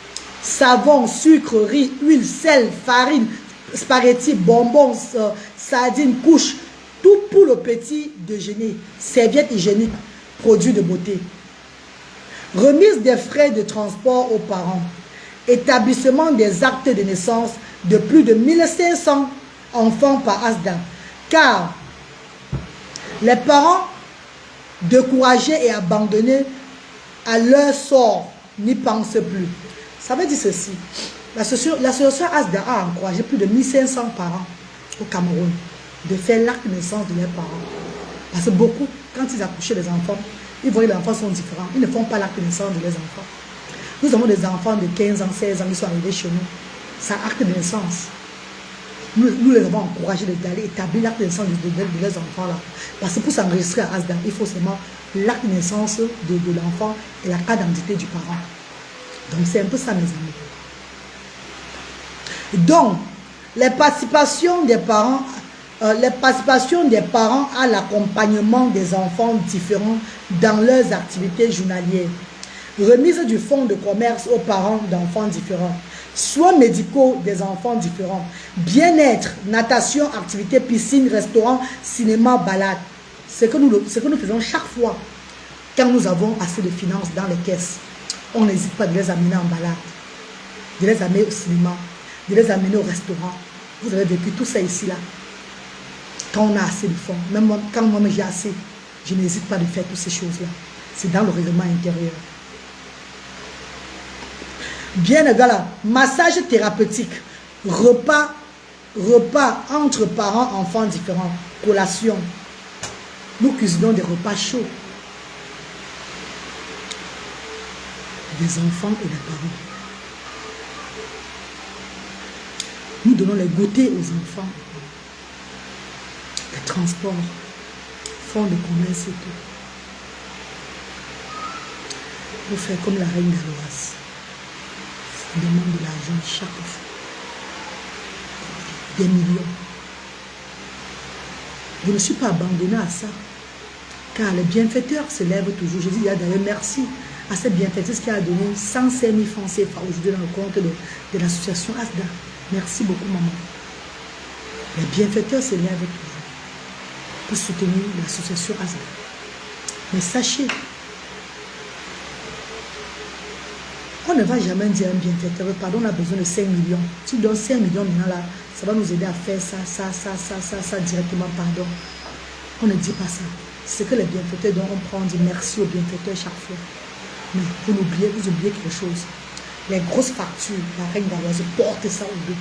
savon, sucre, riz, huile, sel, farine, spaghettis, bonbons, sardines, couches, tout pour le petit déjeuner, serviettes hygiéniques, produits de beauté. Remise des frais de transport aux parents. Établissement des actes de naissance de plus de 1500 enfants par ASDA. Car les parents découragés et abandonnés à leur sort n'y pensent plus. Ça veut dire ceci. L'association ASDA a encouragé plus de 1500 parents au Cameroun de faire l'acte de naissance de leurs parents. Parce que beaucoup, quand ils accouchaient des enfants, ils voient que les enfants sont différents. Ils ne font pas l'acte de naissance de leurs enfants. Nous avons des enfants de 15 ans, 16 ans qui sont arrivés chez nous. C'est un acte de naissance. Nous les avons encouragés d'aller établir l'acte de naissance de leurs enfants là. Parce que pour s'enregistrer à ASDA, il faut seulement l'acte de naissance de l'enfant et la carte d'identité du parent. Donc c'est un peu ça mes amis. Donc, les participations des parents à l'accompagnement des enfants différents dans leurs activités journalières. Remise du fonds de commerce aux parents d'enfants différents. Soins médicaux des enfants différents. Bien-être, natation, activités, piscine, restaurant, cinéma, balade. Ce que nous faisons chaque fois quand nous avons assez de finances dans les caisses. On n'hésite pas de les amener en balade, de les amener au cinéma, de les amener au restaurant. Vous avez vécu tout ça ici là. Quand on a assez de fonds, même moi, quand moi j'ai assez, je n'hésite pas de faire toutes ces choses là. C'est dans le règlement intérieur. Bien égal, massage thérapeutique, repas entre parents, enfants différents, collation. Nous cuisinons des repas chauds. Des enfants et des parents. Nous donnons les goûters aux enfants. Les transports, fonds de commerce et tout. Pour faire comme la reine Galoise. Ça demande de l'argent chaque fois. Des millions. Je ne suis pas abandonnée à ça. Car les bienfaiteurs se lèvent toujours. Je dis d'ailleurs merci à cette bienfaitrice qui a donné 105 000 francs CFA aujourd'hui dans le compte de l'association ASDA. Merci beaucoup maman. Les bienfaiteurs se lèvent toujours pour soutenir l'association ASDA. Mais sachez, on ne va jamais dire un bienfaiteur, pardon, on a besoin de 5 millions. Si tu donnes 5 millions maintenant là, ça va nous aider à faire ça directement, pardon. On ne dit pas ça. C'est que les bienfaiteurs dont on prend, on dit merci aux bienfaiteurs chaque fois. Mais vous oubliez quelque chose. Les grosses factures, la reine d'Aloise porte ça au dos.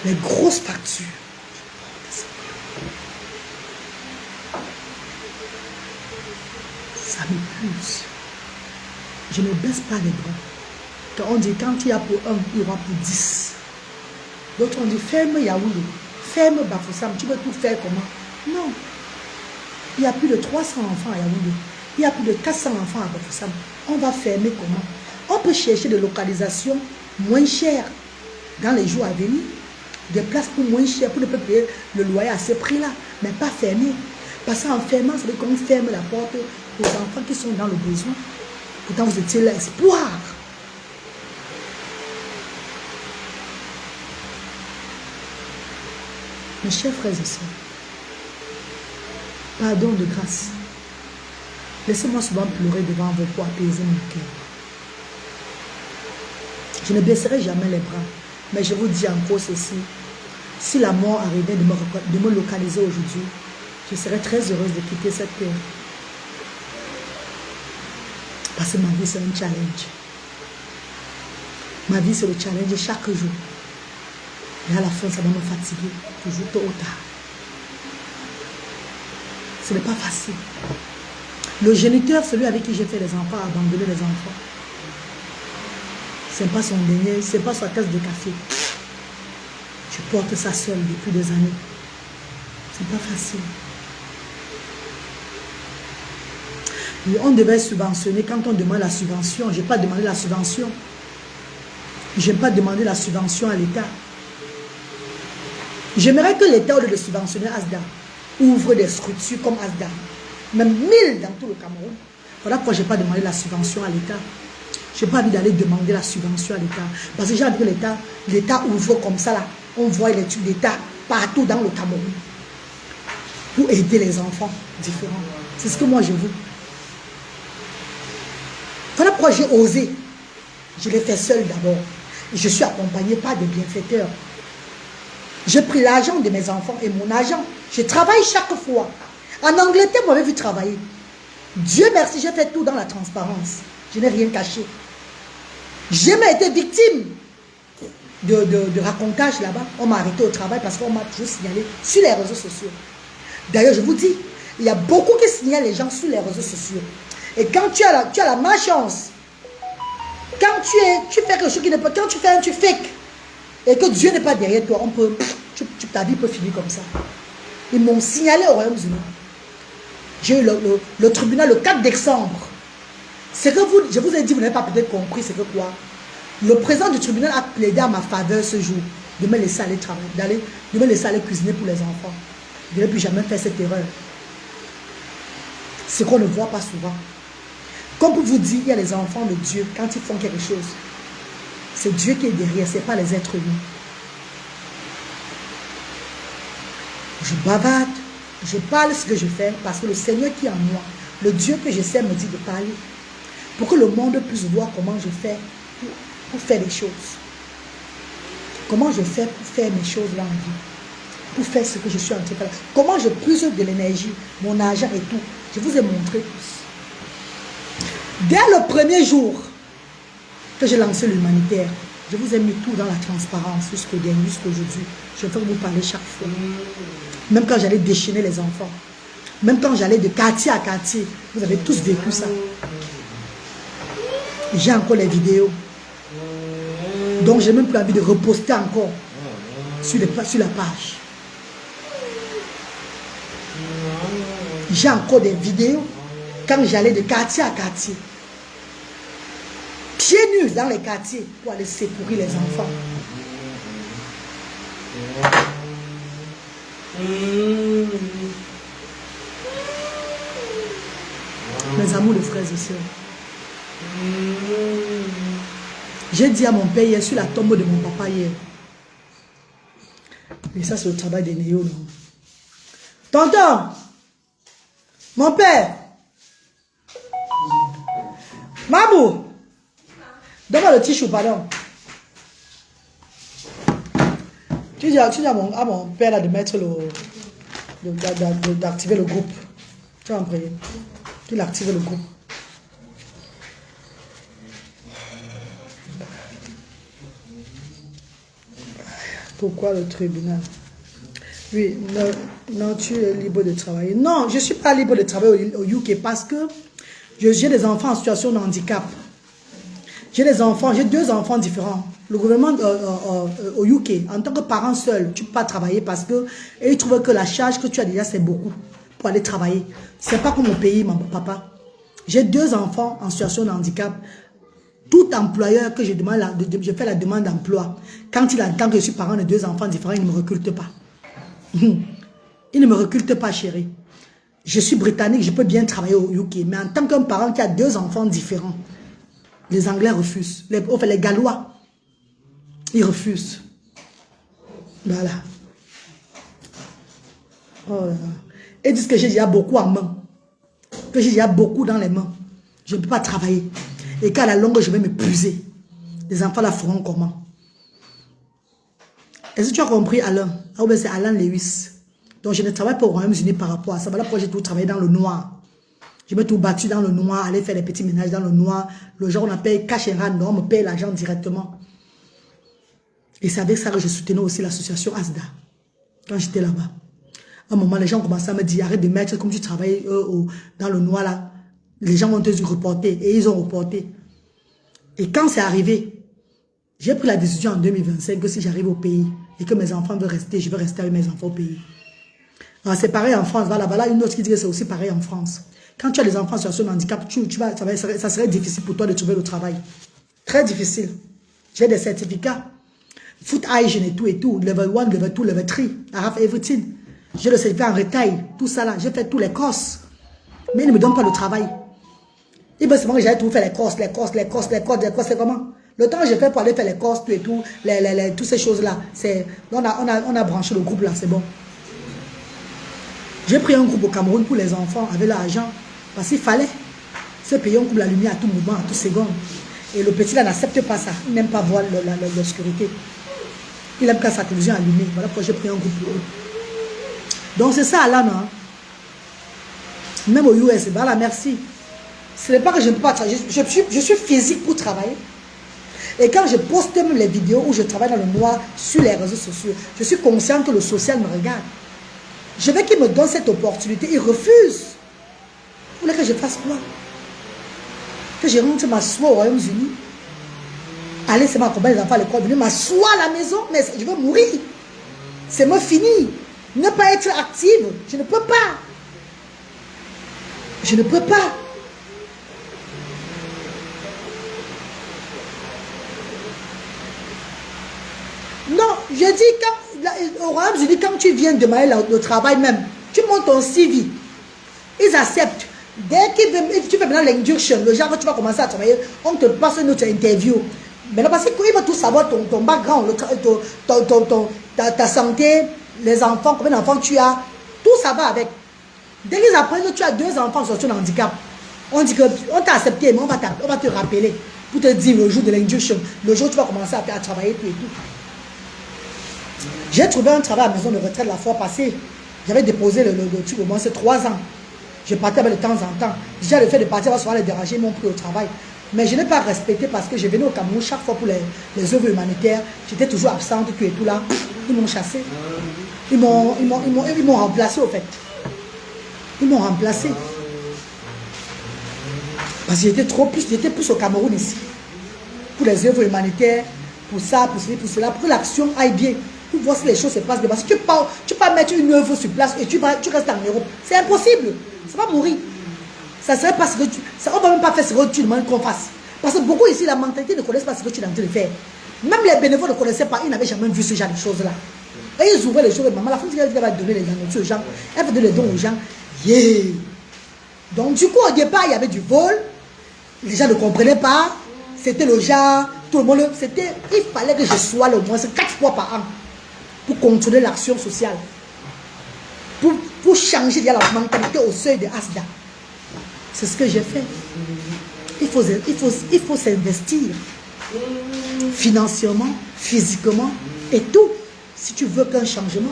Les grosses factures. Ça m'épuise. Je ne baisse pas les bras. Quand on dit quand il y a pour 1, il y aura pour 10. L'autre on dit ferme Yaoundé, ferme Bafoussam, tu veux tout faire comment? Non. Il y a plus de 300 enfants à Yaoundé. Il y a plus de 400 enfants à Bafoussam. On va fermer comment? On peut chercher des localisations moins chères dans les jours à venir. Des places pour moins chères pour ne pas payer le loyer à ce prix-là. Mais pas fermer. Parce qu'en fermant, ça veut dire qu'on ferme la porte aux enfants qui sont dans le besoin. Pourtant, vous étiez l'espoir. Mes chers frères et sœurs, pardon de grâce. Laissez-moi souvent pleurer devant vous pour apaiser mon cœur. Je ne baisserai jamais les bras. Mais je vous dis encore ceci. Si la mort arrivait de me localiser aujourd'hui, je serais très heureuse de quitter cette terre. Parce que ma vie, c'est un challenge. Ma vie, c'est le challenge chaque jour. Et à la fin, ça va me fatiguer, toujours tôt ou tard. Ce n'est pas facile. Le géniteur, celui avec qui j'ai fait les enfants, a abandonné les enfants. Ce n'est pas son dernier, ce n'est pas sa tasse de café. Je porte ça seul depuis des années. Ce n'est pas facile. Et on devait subventionner. Quand on demande la subvention, je n'ai pas demandé la subvention. Je n'ai pas demandé la subvention à l'État. J'aimerais que l'État, au lieu de subventionner ASDA, ouvre des structures comme ASDA. Même 1000 dans tout le Cameroun. Voilà pourquoi je n'ai pas demandé la subvention à l'État. Je n'ai pas envie d'aller demander la subvention à l'État. Parce que j'ai envie que l'État ouvre comme ça là. On voit les trucs d'État partout dans le Cameroun. Pour aider les enfants différents. C'est ce que moi je veux. Voilà pourquoi j'ai osé. Je l'ai fait seul d'abord. Je suis accompagné par des bienfaiteurs. J'ai pris l'argent de mes enfants et mon argent. Je travaille chaque fois. En Angleterre, vous m'avez vu travailler. Dieu merci, j'ai fait tout dans la transparence. Je n'ai rien caché. J'ai même été victime de racontage là-bas. On m'a arrêté au travail parce qu'on m'a toujours signalé sur les réseaux sociaux. D'ailleurs, je vous dis, il y a beaucoup qui signalent les gens sur les réseaux sociaux. Et quand tu as la malchance, quand tu fais quelque chose qui n'est pas, quand tu fais un truc fake, et que Dieu n'est pas derrière toi, ta vie peut finir comme ça. Ils m'ont signalé au Royaume-Uni. J'ai eu le tribunal le 4 décembre. C'est que je vous ai dit, vous n'avez pas peut-être compris, c'est que quoi? Le président du tribunal a plaidé à ma faveur ce jour de me laisser aller travailler, de me laisser aller cuisiner pour les enfants. Je n'ai plus jamais fait cette erreur. C'est qu'on ne voit pas souvent. Comme pour vous dire, il y a les enfants de Dieu, quand ils font quelque chose, c'est Dieu qui est derrière, ce n'est pas les êtres humains. Je bavarde, je parle ce que je fais parce que le Seigneur qui est en moi, le Dieu que je sais me dit de parler. Pour que le monde puisse voir comment je fais pour faire les choses. Comment je fais pour faire mes choses là en vie. Pour faire ce que je suis en train de faire. Comment je puise de l'énergie, mon argent et tout. Je vous ai montré tous. Dès le premier jour que j'ai lancé l'humanitaire, je vous ai mis tout dans la transparence jusqu'aujourd'hui. Je vais vous parler chaque fois. Même quand j'allais déchaîner les enfants. Même quand j'allais de quartier à quartier. Vous avez tous vécu ça. J'ai encore les vidéos. Donc j'ai même plus envie de reposter encore sur la page. J'ai encore des vidéos quand j'allais de quartier à quartier. Pieds nus dans les quartiers pour aller secourir les enfants. Mes amours de frères et sœurs. J'ai dit à mon père hier sur la tombe de mon papa hier. Et ça c'est le travail des néos. Non? Tonton, mon père, Mamou, donne-moi le tichou, pardon. Tu dis à mon père là, de mettre d'activer le groupe. Tu vas en prier. Qu'il active le groupe. Pourquoi le tribunal? Oui, non, tu es libre de travailler. Non, je ne suis pas libre de travailler au UK parce que j'ai des enfants en situation de handicap. J'ai deux enfants différents. Le gouvernement au UK, en tant que parent seul, tu ne peux pas travailler parce que ils trouvent que la charge que tu as déjà, c'est beaucoup pour aller travailler. Ce n'est pas comme au pays, mon papa. J'ai deux enfants en situation de handicap. Tout employeur que je fais la demande d'emploi, quand il entend que je suis parent de deux enfants différents, il ne me reculte pas. Il ne me reculte pas, chérie. Je suis britannique, je peux bien travailler au UK. Mais en tant qu'un parent qui a deux enfants différents, les Anglais refusent. Les Gallois, ils refusent. Voilà. Oh là là. Ils disent que j'ai déjà beaucoup en main. Que j'ai déjà beaucoup dans les mains. Je ne peux pas travailler. Et qu'à la longue, je vais m'épuiser. Les enfants la feront comment? Est-ce que tu as compris, Alain? Ah oui, c'est Alain Lewis. Donc, je ne travaille pas au Royaume-Uni par rapport à ça. Voilà pourquoi j'ai tout travaillé dans le noir. Je me tout battu dans le noir, aller faire des petits ménages dans le noir. Le jour où on paye cash et rand, on me paye l'argent directement. Et c'est avec ça que je soutenais aussi l'association ASDA. Quand j'étais là-bas. À un moment, les gens commençaient à me dire, arrête de mettre comme tu travailles dans le noir là. Les gens vont te reporter. Et ils ont reporté. Et quand c'est arrivé, j'ai pris la décision en 2025 que si j'arrive au pays et que mes enfants veulent rester, je vais rester avec mes enfants au pays. C'est pareil en France. Voilà une autre qui dit que c'est aussi pareil en France. Quand tu as des enfants en situation de handicap, ça serait difficile pour toi de trouver le travail. Très difficile. J'ai des certificats. Food hygiene et tout. Level 1, level 2, level 3. I have everything. J'ai le certificat en retail. Tout ça là. J'ai fait tous les courses. Mais ils ne me donnent pas le travail. Il veut seulement que j'aille tout faire les courses, c'est comment? Le temps que j'ai fait pour aller faire les courses, tout et tout, toutes ces choses-là, on a branché le groupe là, c'est bon. J'ai pris un groupe au Cameroun pour les enfants avec l'argent, parce qu'il fallait se payer un coupe la lumière à tout moment, à toute seconde. Et le petit là n'accepte pas ça, il n'aime pas voir l'obscurité. Il aime quand sa télévision allumée, voilà pourquoi j'ai pris un groupe pour eux. Donc c'est ça là, non? Même au US, voilà, merci. Ce n'est pas que je ne peux pas travailler, je suis physique pour travailler. Et quand je poste même les vidéos où je travaille dans le noir sur les réseaux sociaux, je suis consciente que le social me regarde. Je veux qu'il me donne cette opportunité, il refuse. Vous voulez que je fasse quoi? Que je rentre m'asseoir au Royaume-Uni? Allez, c'est ma compagne, les enfants à l'école, venir m'asseoir à la maison, mais je veux mourir. C'est me fini. Ne pas être active, je ne peux pas. Je ne peux pas. Non, je dis au Royaume-Uni, quand tu viens demander le travail même, tu montes ton CV. Ils acceptent. Dès que tu fais maintenant l'induction, le genre que tu vas commencer à travailler, on te passe une autre interview. Maintenant, parce qu'il va tout savoir, ton background, ta santé, les enfants, combien d'enfants tu as, tout ça va avec. Dès qu'ils apprennent que tu as 2 enfants sur ton handicap, on dit qu'on t'a accepté, mais on va te rappeler pour te dire le jour de l'induction, le jour où tu vas commencer à travailler, tout et tout. J'ai trouvé un travail à la maison de retraite la fois passée. J'avais déposé le truc au moins c'est 3 ans. Je partais de temps en temps. Déjà le fait de partir va souvent les déranger, ils m'ont pris au travail. Mais je n'ai pas respecté parce que je venais au Cameroun chaque fois pour les œuvres humanitaires. J'étais toujours absente, tout et tout là. Ils m'ont chassé. Ils m'ont remplacé au fait. Ils m'ont remplacé. Parce que j'étais plus au Cameroun ici. Pour les œuvres humanitaires, pour ça, pour ceci, pour cela, pour que l'action aille bien. Pour voir si les choses se passent bien. Parce que tu peux pas mettre une œuvre sur place et tu restes en Europe. C'est impossible. Ça va mourir. Ça serait pas ce que on ne va même pas faire ce que tu demandes qu'on fasse. Parce que beaucoup ici, la mentalité ne connaissent pas ce que tu es en train de faire. Même les bénévoles ne connaissaient pas, ils n'avaient jamais vu ce genre de choses-là. Et ils ouvraient les choses, maman, la femme qui va donner les nourritures aux gens, elle faisait les dons aux gens. Yeah. Donc du coup, au départ, il y avait du vol. Les gens ne comprenaient pas. C'était le genre, tout le monde, il fallait que je sois le moins 4 fois par an pour contrôler l'action sociale. Pour changer la mentalité au seuil de Asda. C'est ce que j'ai fait. Il faut s'investir financièrement, physiquement et tout. Si tu veux qu'un changement,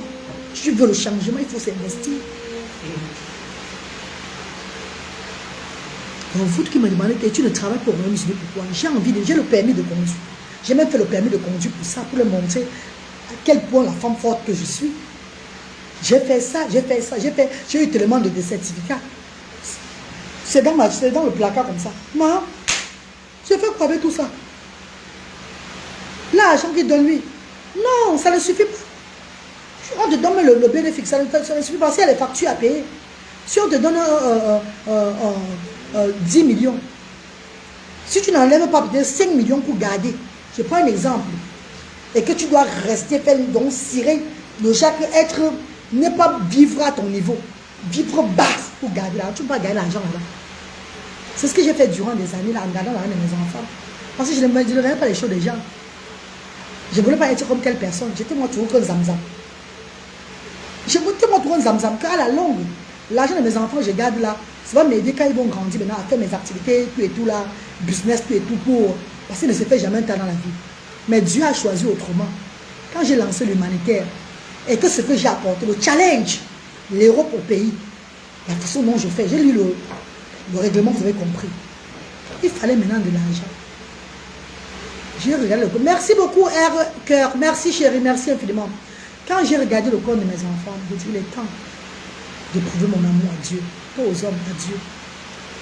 si tu veux le changement, il faut s'investir. Donc vous qui me demandez que tu ne travailles pour moi, pourquoi? J'ai le permis de conduire. J'ai même fait le permis de conduire pour ça, pour le montrer à quel point la femme forte que je suis. J'ai fait ça, j'ai eu tellement de certificats. C'est dans le placard comme ça. Maman, j'ai fait quoi avec tout ça? L'argent qu'il donne lui. Non, ça ne suffit pas. On te donne le bénéfice, ça ne suffit pas. Si il y a les factures à payer. Si on te donne 10 millions, si tu n'enlèves pas peut-être 5 millions pour garder, je prends un exemple, et que tu dois rester, faire donc cirer de chaque être, ne pas vivre à ton niveau, vivre bas pour garder l'argent, tu ne peux pas gagner l'argent là-bas. C'est ce que j'ai fait durant des années là, en gardant l'argent de mes enfants. Parce que je ne regardais pas les choses des gens. Je ne voulais pas être comme telle personne. J'étais moi toujours comme Zamzam. J'étais moi toujours comme Zamzam, car à la longue, l'argent de mes enfants, je garde là. Ça va m'aider quand ils vont grandir maintenant à faire mes activités, tout et tout là, business, tout et tout pour. Parce qu'il ne se fait jamais un temps dans la vie. Mais Dieu a choisi autrement. Quand j'ai lancé l'humanitaire, et que ce que j'ai apporté, le challenge, l'Europe au pays, la façon dont je fais, j'ai lu le règlement, vous avez compris. Il fallait maintenant de l'argent. J'ai regardé le compte. Merci beaucoup, R. Cœur. Merci, chérie. Merci infiniment. Quand j'ai regardé le compte de mes enfants, j'ai dit, il est temps de prouver mon amour à Dieu, pas aux hommes, à Dieu.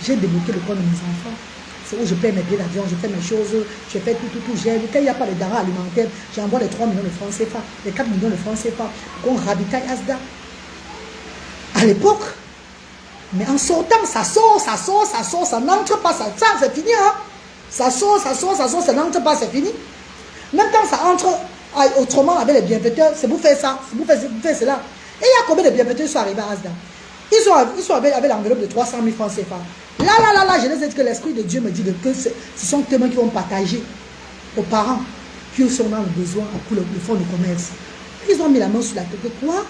J'ai débloqué le compte de mes enfants. C'est où je paie mes billets d'avion, je fais mes choses, je fais tout. Quand il n'y a pas de denrées alimentaires, j'envoie les 3 millions de francs CFA, les 4 millions de francs CFA, qu'on ravitaille Asda. À l'époque, mais en sortant, ça sort, ça n'entre pas, ça c'est fini, hein. Ça sort, ça n'entre pas, c'est fini. Même quand ça entre autrement avec les bienfaiteurs, c'est vous faire ça, c'est vous faire cela. Et il y a combien de bienfaiteurs qui sont arrivés à Asda? Ils sont avec l'enveloppe de 300 000 francs CFA. Là, je les ai dit que l'Esprit de Dieu me dit que ce sont tellement qui vont partager aux parents qui sont dans le besoin pour le fonds de commerce. Ils ont mis la main sur la tête. Quoi?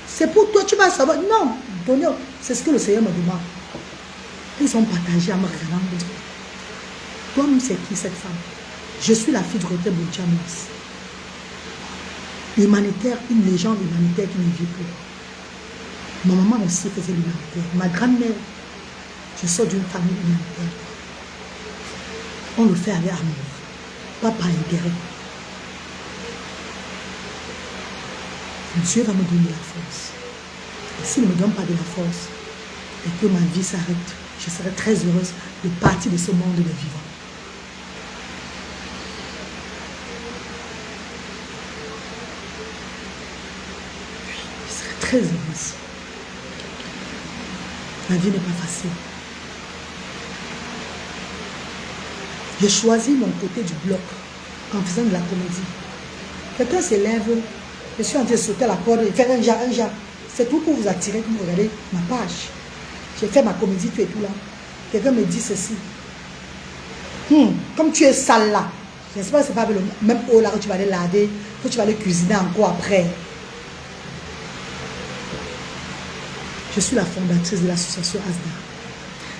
C'est pour toi, tu vas savoir. Non, bonheur, c'est ce que le Seigneur me demande. Ils ont partagé à me regardant. Toi-même, c'est qui cette femme? Je suis la fille du recteur Boudjamos. Humanitaire, une légende humanitaire qui ne vit plus. Ma maman aussi faisait l'humanitaire. Ma grand-mère, je sors d'une famille humanitaire. On le fait avec amour, pas par intérêt. Dieu va me donner la force. Et s'il ne me donne pas de la force, et que ma vie s'arrête, je serai très heureuse de partir de ce monde de vivants. Je serai très heureuse. La vie n'est pas facile. J'ai choisi mon côté du bloc en faisant de la comédie. Quelqu'un s'élève, je suis en train de sauter la corde et faire un jar. C'est tout pour vous attirer, pour vous regarder ma page. J'ai fait ma comédie, tout et tout là. Quelqu'un me dit ceci. Comme tu es sale là, j'espère que ce n'est pas avec le même eau là que tu vas aller laver, que tu vas aller cuisiner encore après. Je suis la fondatrice de l'association ASDA.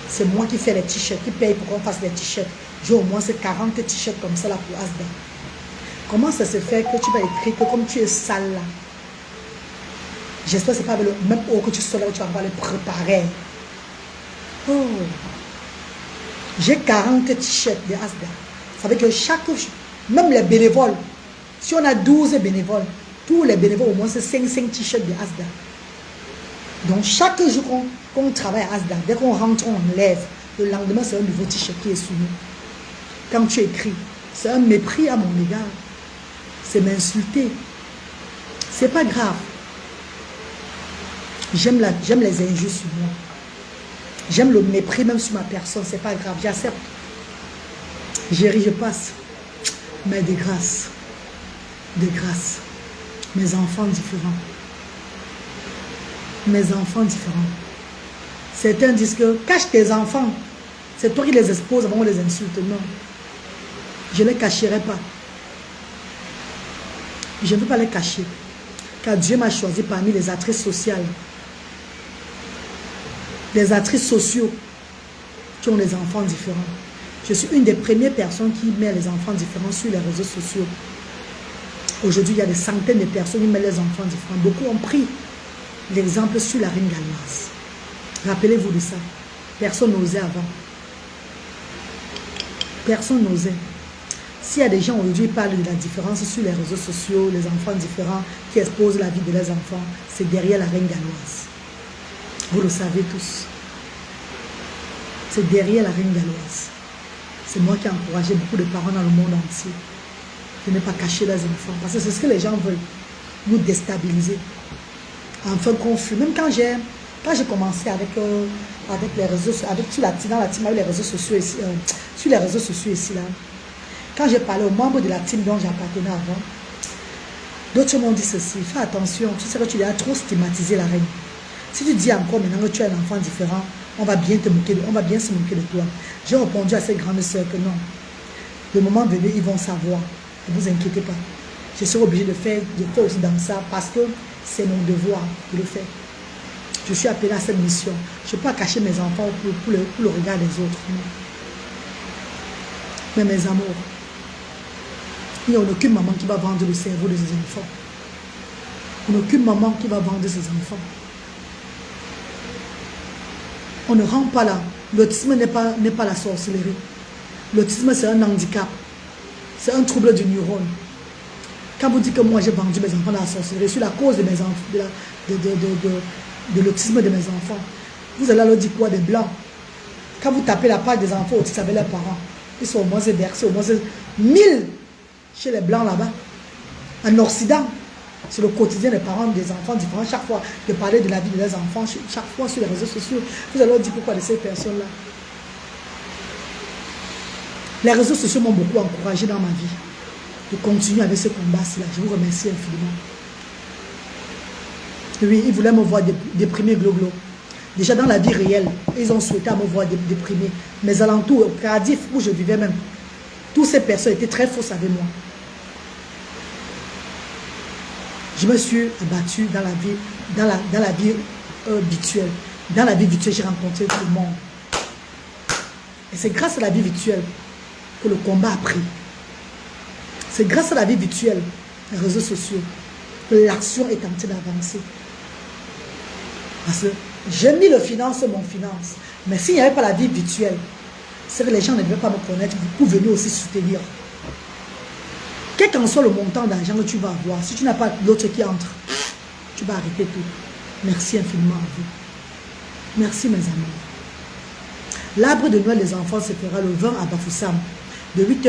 C'est moi qui fais les t-shirts, qui paye pour qu'on fasse les t-shirts. J'ai au moins 40 t-shirts comme ça là pour ASDA. Comment ça se fait que tu vas écrire que comme tu es sale là? J'espère que ce n'est pas avec le même eau que tu sors là où tu vas les préparer. Oh! J'ai 40 t-shirts de ASDA. Ça veut dire que chaque... Même les bénévoles, si on a 12 bénévoles, tous les bénévoles au moins c'est 5 t-shirts de ASDA. Donc chaque jour qu'on travaille à ASDA, dès qu'on rentre, on lève. Le lendemain, c'est un nouveau t-shirt qui est soumis. Quand tu écris, c'est un mépris à mon égard. C'est m'insulter. C'est pas grave. J'aime les injures sur moi. J'aime le mépris même sur ma personne. C'est pas grave, j'accepte. J'ai ri, je passe. Mais de grâce. De grâce. Mes enfants différents. Mes enfants différents. Certains disent que cache tes enfants. C'est toi qui les exposes avant qu'on les insulte. Non. Je ne les cacherai pas. Je ne veux pas les cacher. Car Dieu m'a choisi parmi les actrices sociales. Les actrices sociaux qui ont les enfants différents. Je suis une des premières personnes qui met les enfants différents sur les réseaux sociaux. Aujourd'hui, il y a des centaines de personnes qui mettent les enfants différents. Beaucoup ont pris l'exemple sur la reine galloise. Rappelez-vous de ça. Personne n'osait avant. Personne n'osait. S'il y a des gens aujourd'hui qui parlent de la différence sur les réseaux sociaux, les enfants différents, qui exposent la vie de leurs enfants, c'est derrière la reine galloise. Vous le savez tous. C'est derrière la reine galloise. C'est moi qui ai encouragé beaucoup de parents dans le monde entier de ne pas cacher leurs enfants. Parce que c'est ce que les gens veulent. Nous déstabiliser. En fin conflit. Même quand j'ai commencé avec les réseaux sociaux, dans la team avec les réseaux sociaux ici, sur les réseaux sociaux ici là, quand j'ai parlé aux membres de la team dont j'appartenais avant, d'autres m'ont dit ceci: fais attention, tu sais que tu as trop stigmatisé la reine. Si tu dis encore maintenant que tu es un enfant différent, on va bien se moquer de toi. J'ai répondu à cette grande sœur que non. Le moment venu, ils vont savoir. Ne vous inquiétez pas. Je serai obligée de faire aussi dans ça parce que c'est mon devoir de le faire. Je suis appelée à cette mission. Je ne peux pas cacher mes enfants pour le regard des autres. Non. Mais mes amours, il n'y a aucune maman qui va vendre le cerveau de ses enfants. Il n'y a aucune maman qui va vendre ses enfants. On ne rend pas là. L'autisme n'est pas la sorcellerie. L'autisme, c'est un handicap. C'est un trouble du neurone. Quand vous dites que moi j'ai vendu mes enfants dans la sorcellerie, sur la cause de mes enfants, de l'autisme de mes enfants, vous allez leur dire quoi? Des blancs. Quand vous tapez la page des enfants autistes avec leurs parents, ils sont au moins versés, au moins 1000 chez les blancs là-bas. En Occident, c'est le quotidien des parents des enfants différents. Chaque fois de parler de la vie de leurs enfants, chaque fois sur les réseaux sociaux, vous allez leur dire pourquoi de ces personnes-là. Les réseaux sociaux m'ont beaucoup encouragé dans ma vie de continuer avec ce combat-là. Je vous remercie infiniment. Oui, ils voulaient me voir déprimer glo-glo. Déjà dans la vie réelle, ils ont souhaité à me voir déprimée. Mes alentours, au Cardiff où je vivais même, toutes ces personnes étaient très fausses avec moi. Je me suis abattue dans la vie, virtuelle. Dans la vie virtuelle, j'ai rencontré tout le monde. Et c'est grâce à la vie virtuelle que le combat a pris. C'est grâce à la vie virtuelle, les réseaux sociaux, que l'action est en train d'avancer. Parce que j'ai mis le finance, mon finance. Mais s'il n'y avait pas la vie virtuelle, c'est que les gens ne devaient pas me connaître pour venir aussi soutenir. Quel qu'en soit le montant d'argent que tu vas avoir, si tu n'as pas l'autre qui entre, tu vas arrêter tout. Merci infiniment à vous. Merci mes amis. L'arbre de Noël des enfants se fera le 20 à Bafoussam, de midi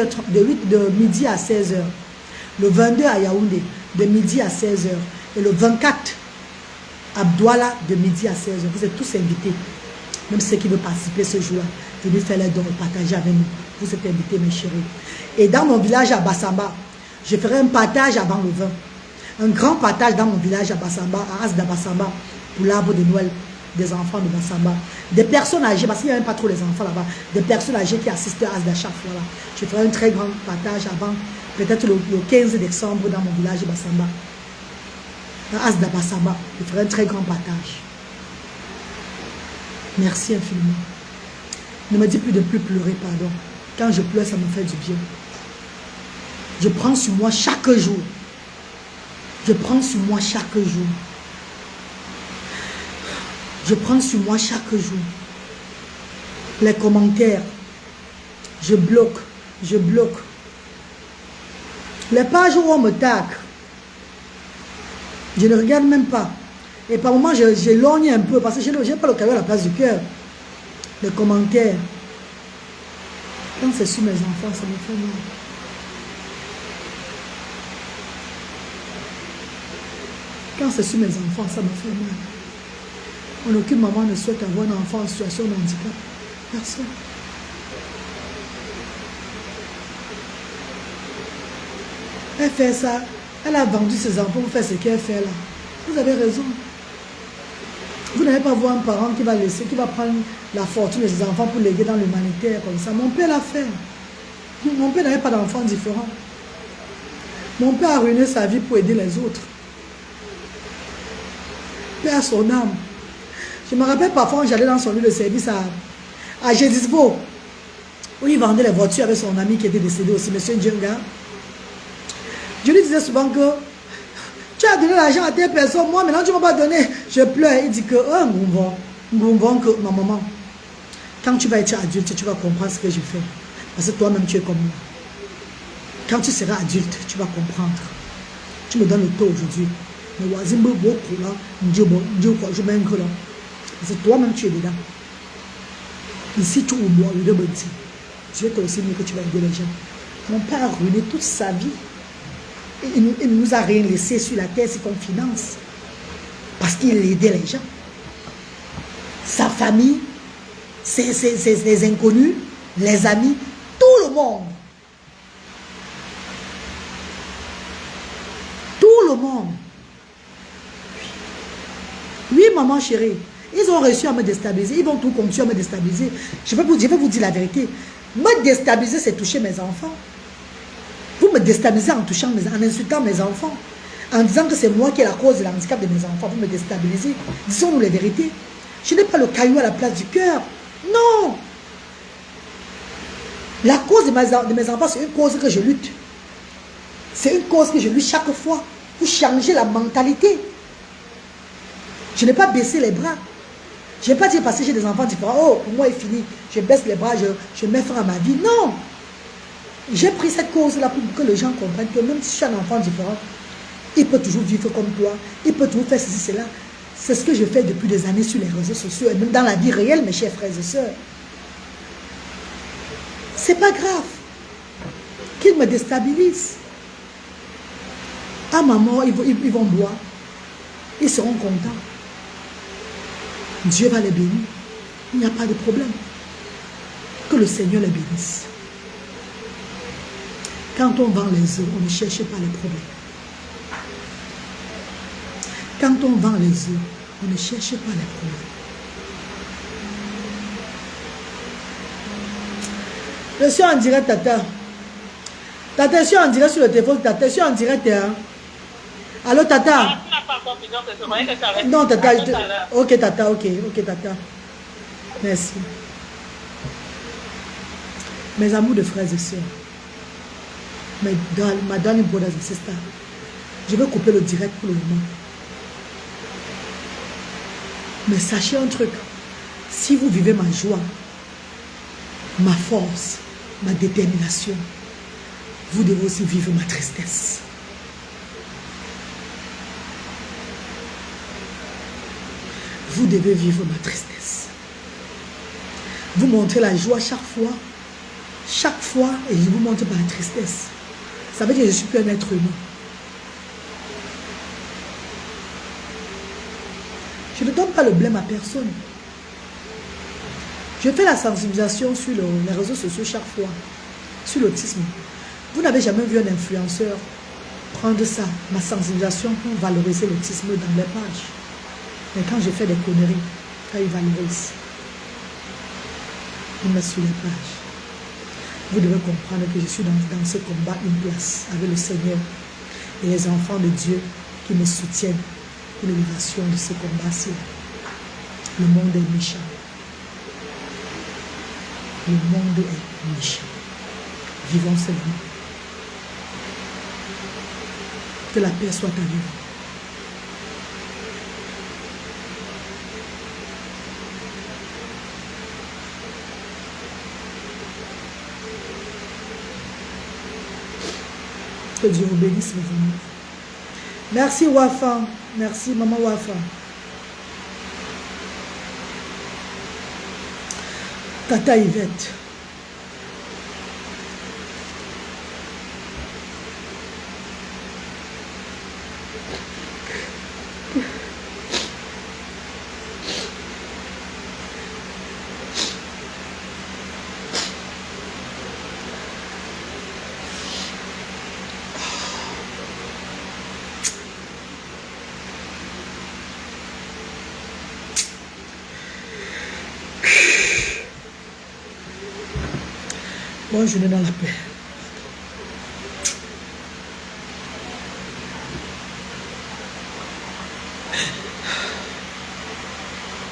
à 16h. Le 22 à Yaoundé, de midi à 16h. Et le 24 à Douala, de midi à 16h. Vous êtes tous invités. Même ceux qui veulent participer ce jour-là, venez faire les dons et partager avec nous. Vous êtes invités, mes chéris. Et dans mon village à Bassamba, je ferai un partage avant le 20. Un grand partage dans mon village à Bassamba, à Asda Bassamba, pour l'arbre de Noël des enfants de Bassamba. Des personnes âgées, parce qu'il n'y a même pas trop les enfants là-bas, des personnes âgées qui assistent à Asda chaque fois là. Je ferai un très grand partage avant, peut-être le 15 décembre dans mon village de Bassamba. À Asda Bassamba, je ferai un très grand partage. Merci infiniment. Ne me dis plus de plus pleurer, pardon. Quand je pleure, ça me fait du bien. Je prends sur moi chaque jour. Je prends sur moi chaque jour. Je prends sur moi chaque jour. Les commentaires. Je bloque. Je bloque. Les pages où on me tag. Je ne regarde même pas. Et par moments, j'éloigne un peu parce que je n'ai pas le cadeau à la place du cœur. Les commentaires. Quand c'est sur mes enfants, ça me fait mal. Quand c'est sur mes enfants, ça me fait mal. Aucune maman ne souhaite avoir un enfant en situation de handicap. Personne. Elle fait ça. Elle a vendu ses enfants pour faire ce qu'elle fait là. Vous avez raison. Vous n'allez pas voir un parent qui va laisser, qui va prendre la fortune de ses enfants pour léguer dans l'humanitaire comme ça. Mon père l'a fait. Mon père n'avait pas d'enfants différents. Mon père a ruiné sa vie pour aider les autres. Père son âme. Je me rappelle parfois, j'allais dans son lieu de service à Gédisbo, où il vendait les voitures avec son ami qui était décédé aussi, M. Djenga. Je lui disais souvent que tu as donné l'argent à telle personne, moi maintenant tu ne m'as pas donné. Je pleure. Il dit que, que ma maman, quand tu vas être adulte, tu vas comprendre ce que je fais. Parce que toi-même tu es comme moi. Quand tu seras adulte, tu vas comprendre. Tu me donnes le taux aujourd'hui. Mais parce que toi-même tu es dedans. Ici tu oublies le de je vais te aussi dire que tu vas aider les gens. Mon père a ruiné toute sa vie. Il ne nous a rien laissé sur la terre, c'est qu'on finance. Parce qu'il aidait les gens. Sa famille, ses inconnus, les amis, tout le monde. Tout le monde. Oui, maman chérie, ils ont réussi à me déstabiliser. Ils vont tout continuer à me déstabiliser. Je vais vous dire la vérité. Me déstabiliser, c'est toucher mes enfants. Vous me déstabilisez en touchant, en insultant mes enfants. En disant que c'est moi qui ai la cause de l'handicap de mes enfants. Vous me déstabilisez. Disons-nous les vérités. Je n'ai pas le caillou à la place du cœur. Non. La cause de mes enfants, c'est une cause que je lutte. C'est une cause que je lutte chaque fois pour changer la mentalité. Je n'ai pas baissé les bras. Je n'ai pas dit parce que j'ai des enfants différents. Oh, pour moi, il est fini. Je baisse les bras, je mets fin à ma vie. Non. J'ai pris cette cause-là pour que les gens comprennent que même si je suis un enfant différent, il peut toujours vivre comme toi. Il peut toujours faire ceci, cela. C'est ce que je fais depuis des années sur les réseaux sociaux et même dans la vie réelle, mes chers frères et sœurs. C'est pas grave qu'ils me déstabilisent. À ma mort, ils vont boire. Ils seront contents. Dieu va les bénir. Il n'y a pas de problème. Que le Seigneur les bénisse. Quand on vend les œufs, on ne cherche pas les problèmes. Quand on vend les œufs, on ne cherche pas les problèmes. Je suis en direct, Tata. Tata, je suis en direct sur le téléphone. Tata, je suis en direct. Hein. Allô, Tata? Ah, tu n'as pas encore fini, donc c'est vrai que ça reste. Non, Tata. Ok, Tata, ok, Tata. Merci. Mes amours de frères et sœurs. My darling brothers and sisters. Je vais couper le direct pour le moment. Mais sachez un truc. Si vous vivez ma joie, ma force, ma détermination, vous devez aussi vivre ma tristesse. Vous devez vivre ma tristesse. Vous montrez la joie chaque fois, et je vous montre ma tristesse. Ça veut dire que je ne suis plus un être humain. Je ne donne pas le blâme à personne. Je fais la sensibilisation sur les réseaux sociaux chaque fois, sur l'autisme. Vous n'avez jamais vu un influenceur prendre ça, ma sensibilisation, pour valoriser l'autisme dans les pages. Mais quand je fais des conneries, quand ils valorisent, ils mettent sur les pages. Vous devez comprendre que je suis dans ce combat une place avec le Seigneur et les enfants de Dieu qui me soutiennent pour l'élévation de ce combat-ci. Le monde est méchant. Le monde est méchant. Vivons seulement. Que la paix soit à nous. Que Dieu vous bénisse, mes amis. Merci Wafa. Merci Maman Wafa. Tata Yvette. Bonne journée dans la paix.